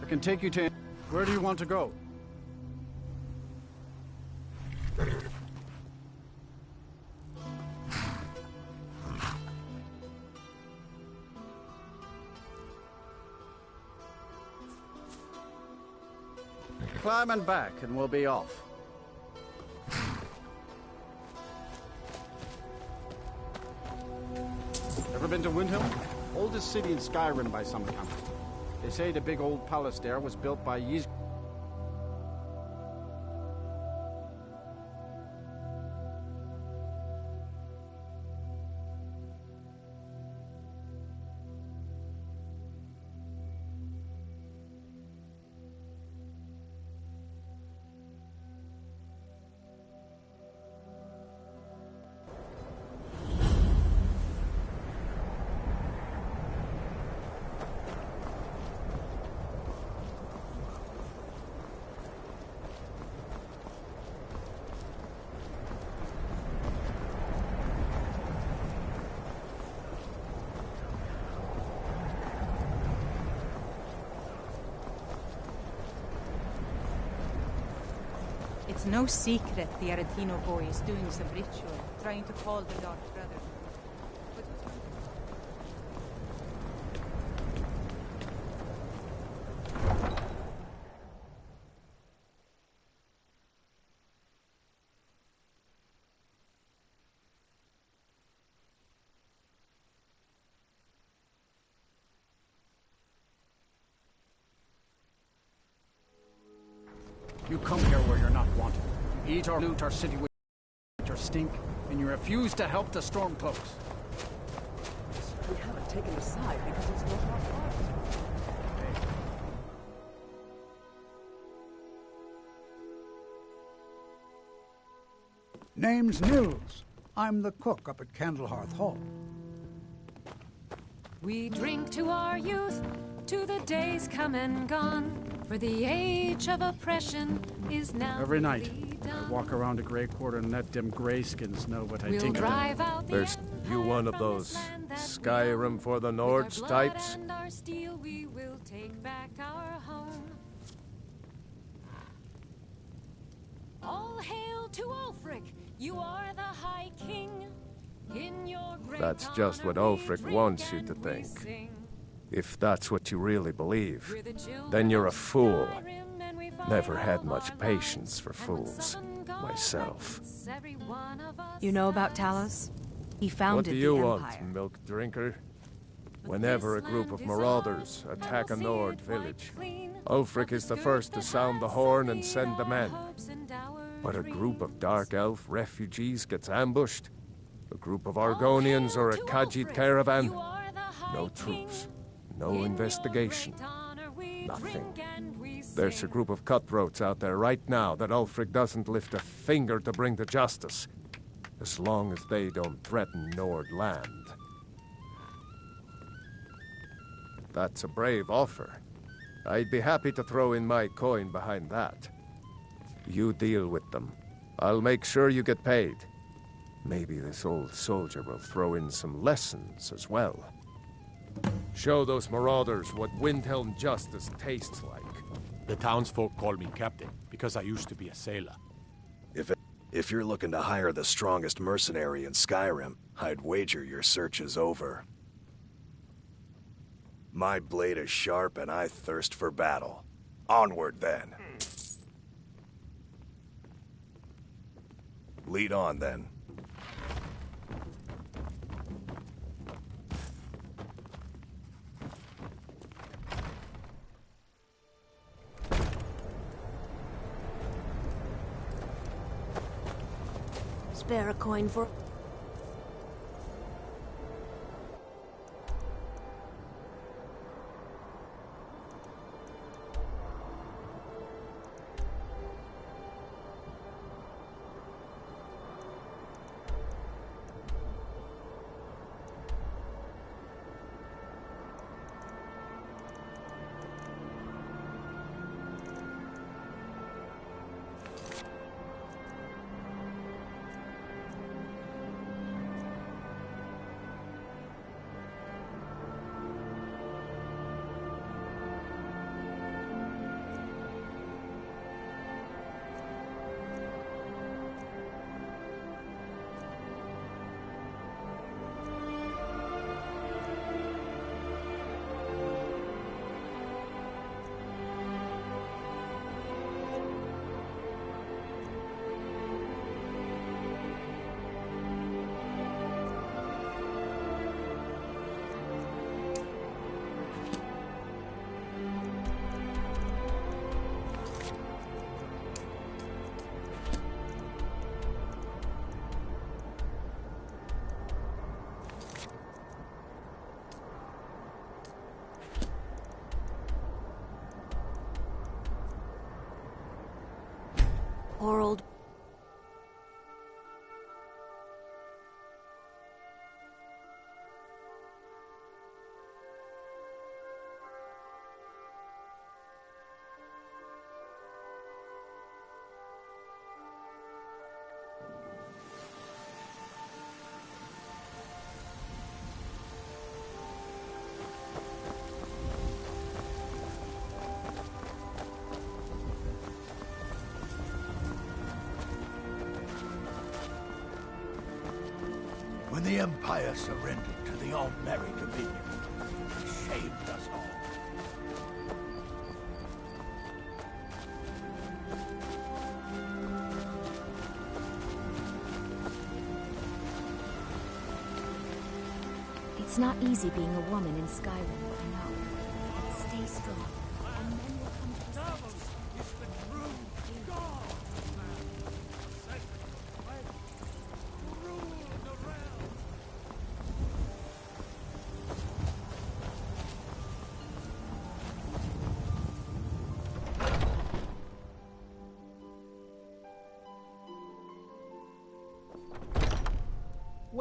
I can take you to... Where do you want to go? Climb and back, and we'll be off. Ever been to Windhelm? Oldest city in Skyrim by some account. They say the big old palace there was built by Ys... It's no secret the Aretino boy is doing some ritual, trying to call the Dark Brother. You come here where you're not wanted. You eat or loot our city with your stink, and you refuse to help the Stormcloaks. We haven't taken a side because it's not our fault. Name's Nils. I'm the cook up at Candlehearth Hall. We drink to our youth, to the days come and gone, for the age of oppression is now. Every night, I walk around the Grey Quarter and let them greyskins know what I think of them. There's you one of those Skyrim for the Nords types? And our steel we will take back our home. All hail to Ulfric, you are the High King. In your great That's just what Ulfric wants you to think. If that's what you really believe, then you're a fool. Never had much patience for fools, myself. You know about Talos? He What founded do you the want, Empire. milk drinker? Whenever a group of marauders attack a Nord village, Ulfric is the first to sound the horn and send the men. But a group of Dark Elf refugees gets ambushed, a group of Argonians or a Khajiit caravan, no troops, no investigation, nothing. There's a group of cutthroats out there right now that Ulfric doesn't lift a finger to bring to justice, as long as they don't threaten Nord land. That's a brave offer. I'd be happy to throw in my coin behind that. You deal with them. I'll make sure you get paid. Maybe this old soldier will throw in some lessons as well. Show those marauders what Windhelm justice tastes like. The townsfolk call me captain because I used to be a sailor. If you're looking to hire the strongest mercenary in Skyrim, I'd wager your search is over. My blade is sharp and I thirst for battle. Onward then. Lead on then. Spare a coin for... Poor old... When the Empire surrendered to the Altmerry Dominion, it shamed us all. It's not easy being a woman in Skyrim, I know. But stay strong, and men will come to respect you.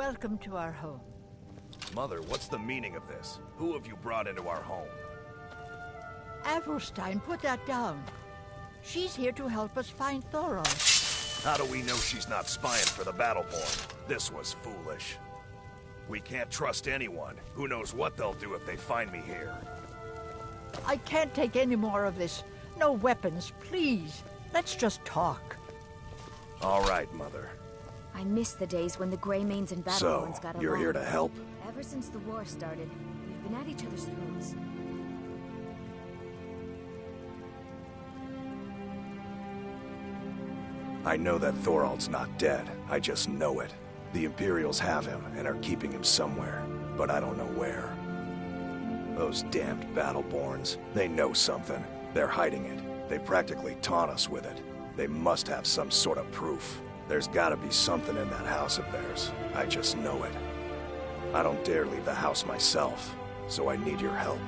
Welcome to our home. Mother, what's the meaning of this? Who have you brought into our home? Avrolstein, put that down. She's here to help us find Thorald. How do we know she's not spying for the Battleborn? This was foolish. We can't trust anyone. Who knows what they'll do if they find me here. I can't take any more of this. No weapons, please. Let's just talk. All right, Mother. I miss the days when the Greymanes and So, Battleborns got along. you're here to help? Ever since the war started, we've been at each other's throats. I know that Thorald's not dead. I just know it. The Imperials have him and are keeping him somewhere, but I don't know where. Those damned Battleborns. They know something. They're hiding it. They practically taunt us with it. They must have some sort of proof. There's gotta be something in that house of theirs. I just know it. I don't dare leave the house myself, so I need your help.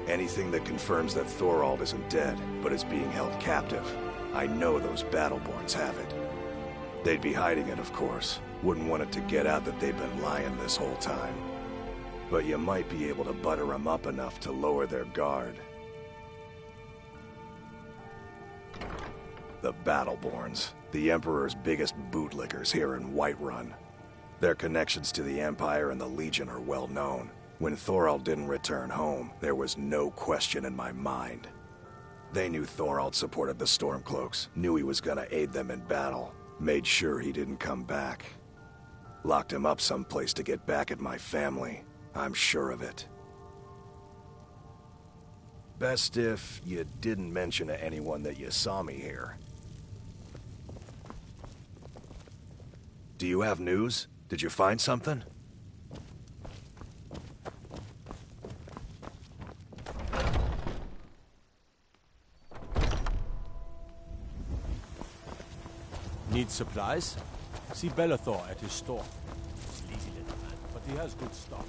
Anything that confirms that Thorald isn't dead, but is being held captive. I know those Battleborns have it. They'd be hiding it, of course. Wouldn't want it to get out that they've been lying this whole time. But you might be able to butter them up enough to lower their guard. The Battleborns, the Emperor's biggest bootlickers here in Whiterun. Their connections to the Empire and the Legion are well known. When Thorald didn't return home, there was no question in my mind. They knew Thorald supported the Stormcloaks, knew he was gonna aid them in battle, made sure he didn't come back. Locked him up someplace to get back at my family. I'm sure of it. Best if you didn't mention to anyone that you saw me here. Do you have news? Did you find something? Need supplies? See Bellathor at his store. Sleazy little man, but he has good stuff.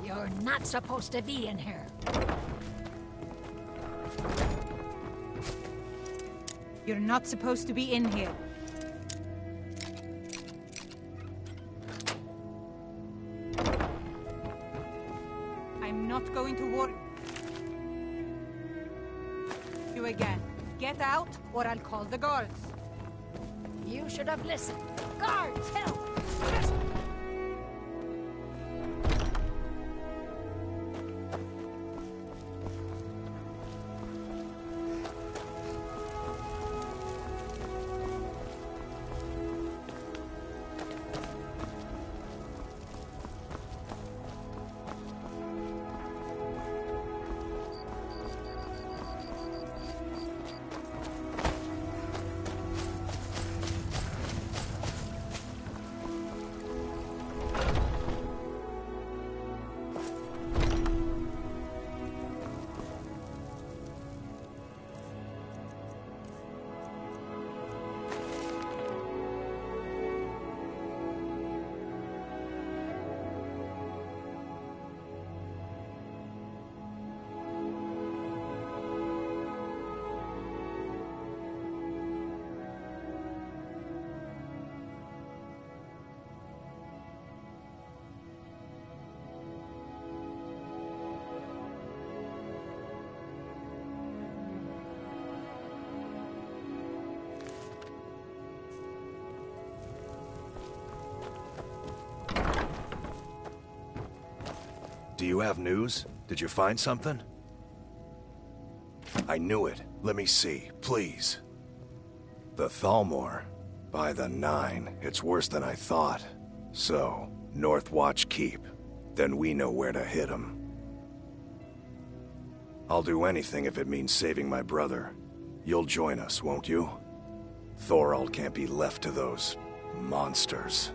You're not supposed to be in here. You're not supposed to be in here. I'm not going to work you again. Get out, or I'll call the guards. You should have listened. Guards, help! Listen. Do you have news? Did you find something? I knew it. Let me see, please. The Thalmor. By the 9, it's worse than I thought. So, Northwatch Keep. Then we know where to hit him. I'll do anything if it means saving my brother. You'll join us, won't you? Thorald can't be left to those monsters.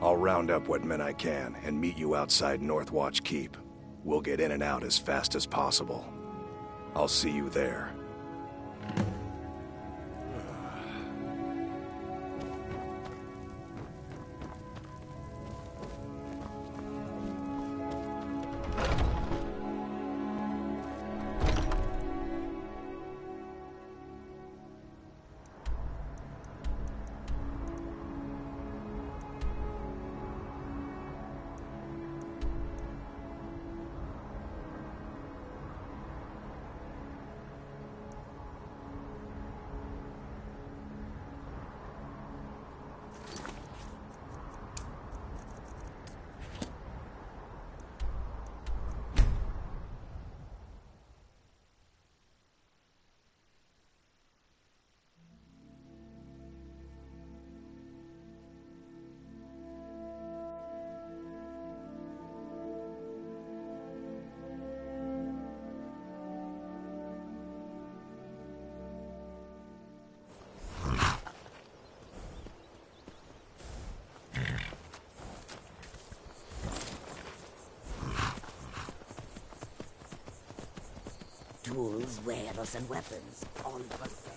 I'll round up what men I can and meet you outside Northwatch Keep. We'll get in and out as fast as possible. I'll see you there. Tools, wares, and weapons, all for sale.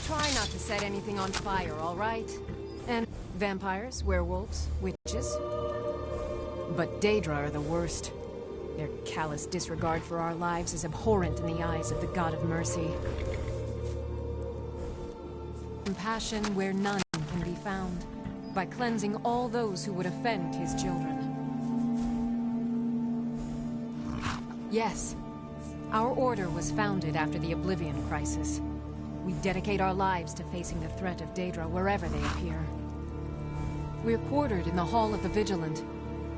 Try not to set anything on fire, all right? And vampires, werewolves, witches. But Daedra are the worst. Their callous disregard for our lives is abhorrent in the eyes of the God of Mercy. Compassion where none can be found, by cleansing all those who would offend his children. Yes, our order was founded after the Oblivion Crisis. We dedicate our lives to facing the threat of Daedra wherever they appear. We're quartered in the Hall of the Vigilant.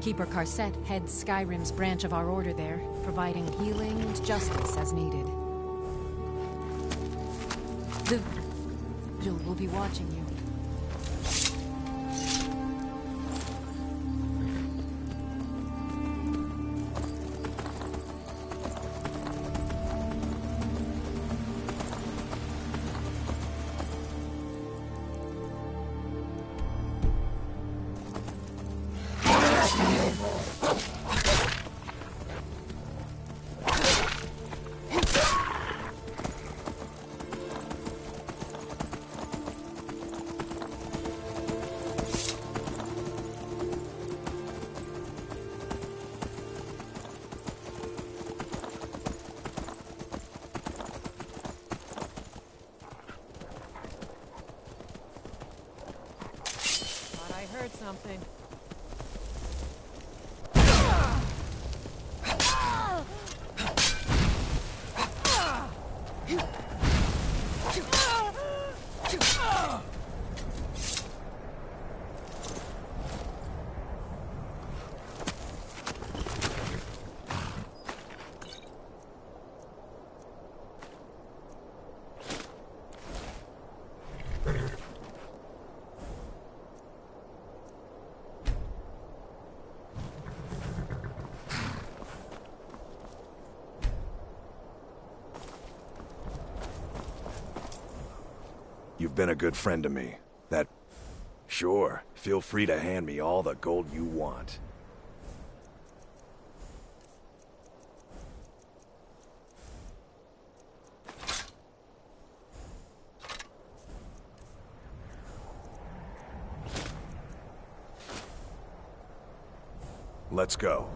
Keeper Karset heads Skyrim's branch of our order there, providing healing and justice as needed. The Vigil will be watching you. Heard something. You've been a good friend to me. Sure, feel free to hand me all the gold you want. Let's go.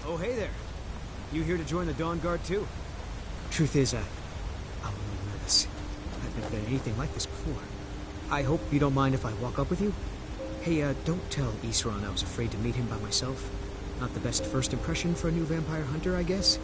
Oh, hey there. You here to join the Dawn Guard, too? Truth is, I'm a little nervous. I've never done anything like this before. I hope you don't mind if I walk up with you? Hey, don't tell Isran I was afraid to meet him by myself. Not the best first impression for a new vampire hunter, I guess?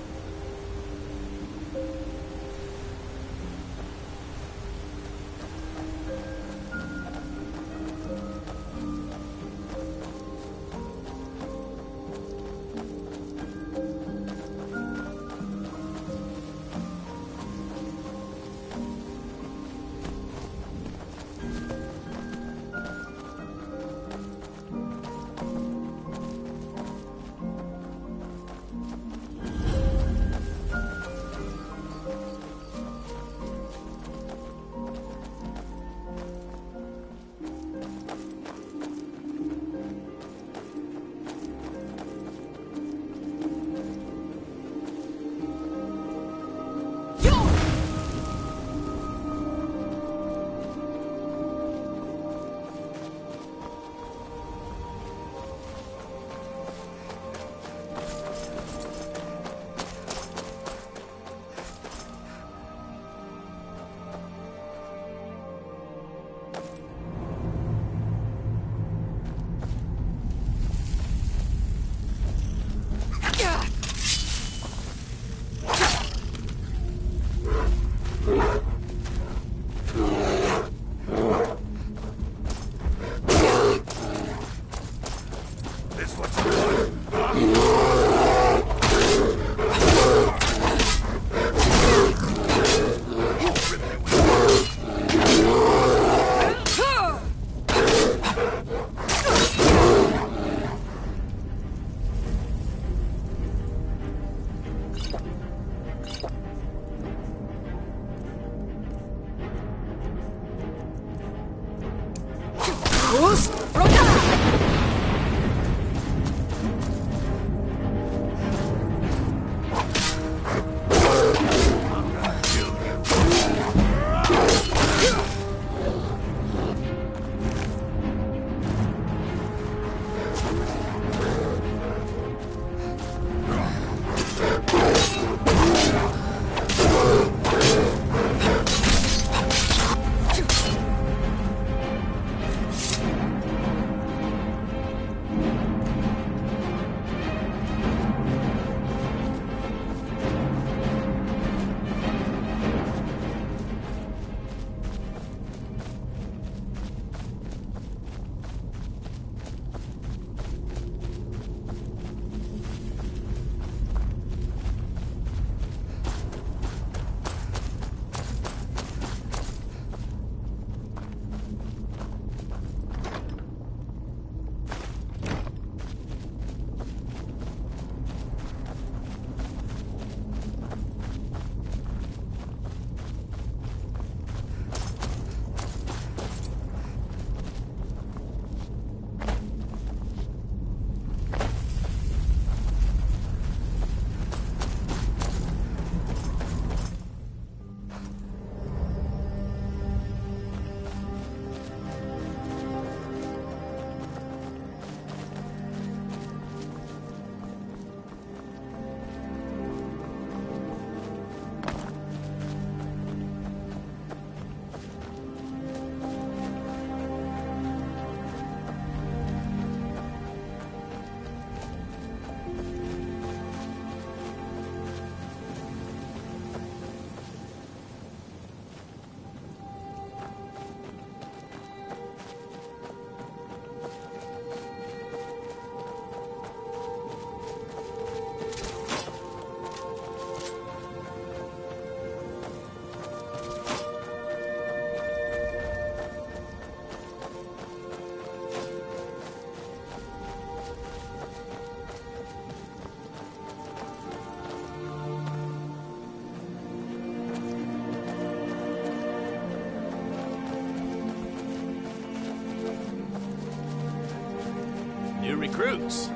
New recruits.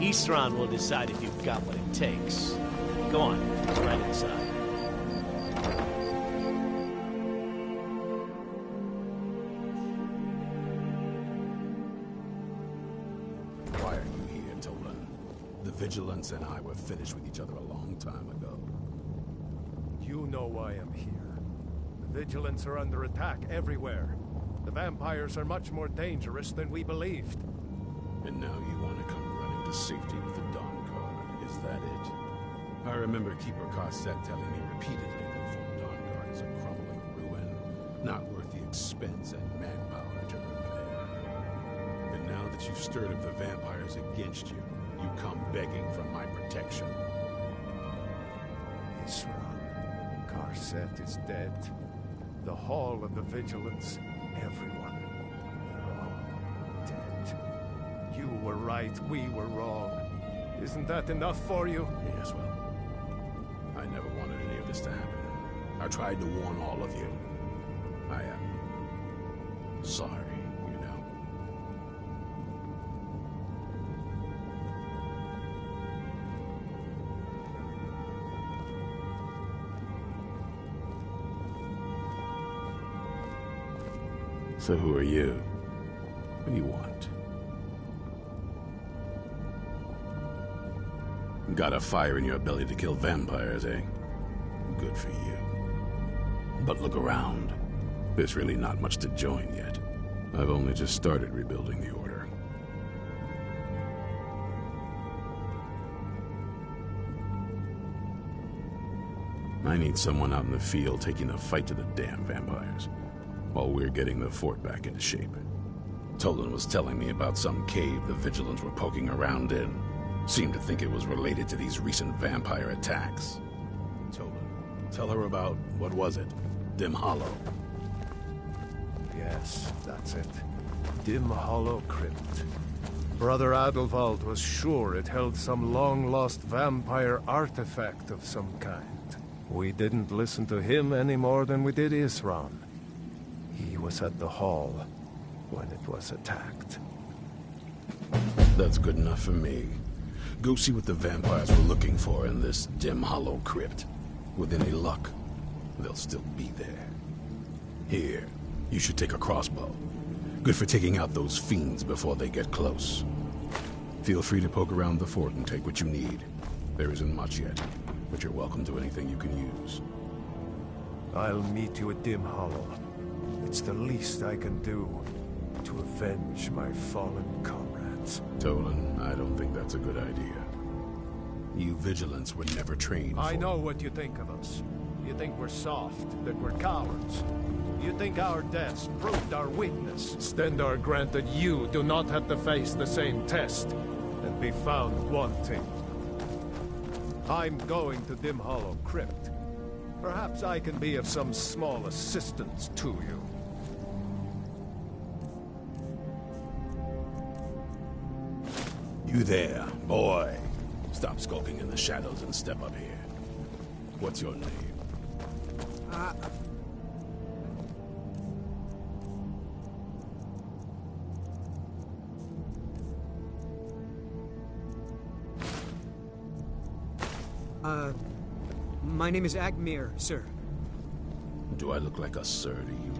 Eastron will decide if you've got what it takes. Go on, it's right inside. Why are you here, Tolan? The Vigilance and I were finished with each other a long time ago. You know why I'm here. The Vigilants are under attack everywhere. The vampires are much more dangerous than we believed. And now you want to come running to safety with the Dawn Guard, is that it? I remember Keeper Carset telling me repeatedly that Fort Dawn Guard is a crumbling ruin, not worth the expense and manpower to repair. And now that you've stirred up the vampires against you, you come begging for my protection. Isran, Carset is dead. The Hall of the Vigilance, everyone, they're all dead. You were right, we were wrong. Isn't that enough for you? Yes, well, I never wanted any of this to happen. I tried to warn all of you. I am sorry, you know. So who are you? What do you want? Got a fire in your belly to kill vampires, eh? Good for you. But look around. There's really not much to join yet. I've only just started rebuilding the Order. I need someone out in the field taking the fight to the damn vampires, while we're getting the fort back into shape. Tolan was telling me about some cave the Vigilants were poking around in. Seemed to think it was related to these recent vampire attacks. Tolan, tell her about, what was it? Dim Hollow. Yes, that's it. Dim Hollow Crypt. Brother Adelwald was sure it held some long-lost vampire artifact of some kind. We didn't listen to him any more than we did Isran. He was at the hall when it was attacked. That's good enough for me. Go see what the vampires were looking for in this Dim Hollow Crypt. With any luck, they'll still be there. Here, you should take a crossbow. Good for taking out those fiends before they get close. Feel free to poke around the fort and take what you need. There isn't much yet, but you're welcome to anything you can use. I'll meet you at Dim Hollow. It's the least I can do to avenge my fallen comrades. Tolan, I don't think that's a good idea. You Vigilants were never trained I know what you think of us. You think we're soft, that we're cowards. You think our deaths proved our weakness. Stendarr granted you do not have to face the same test and be found wanting. I'm going to Dim Hollow Crypt. Perhaps I can be of some small assistance to you. You there, boy. Stop skulking in the shadows and step up here. What's your name? My name is Agmir, sir. Do I look like a sir to you?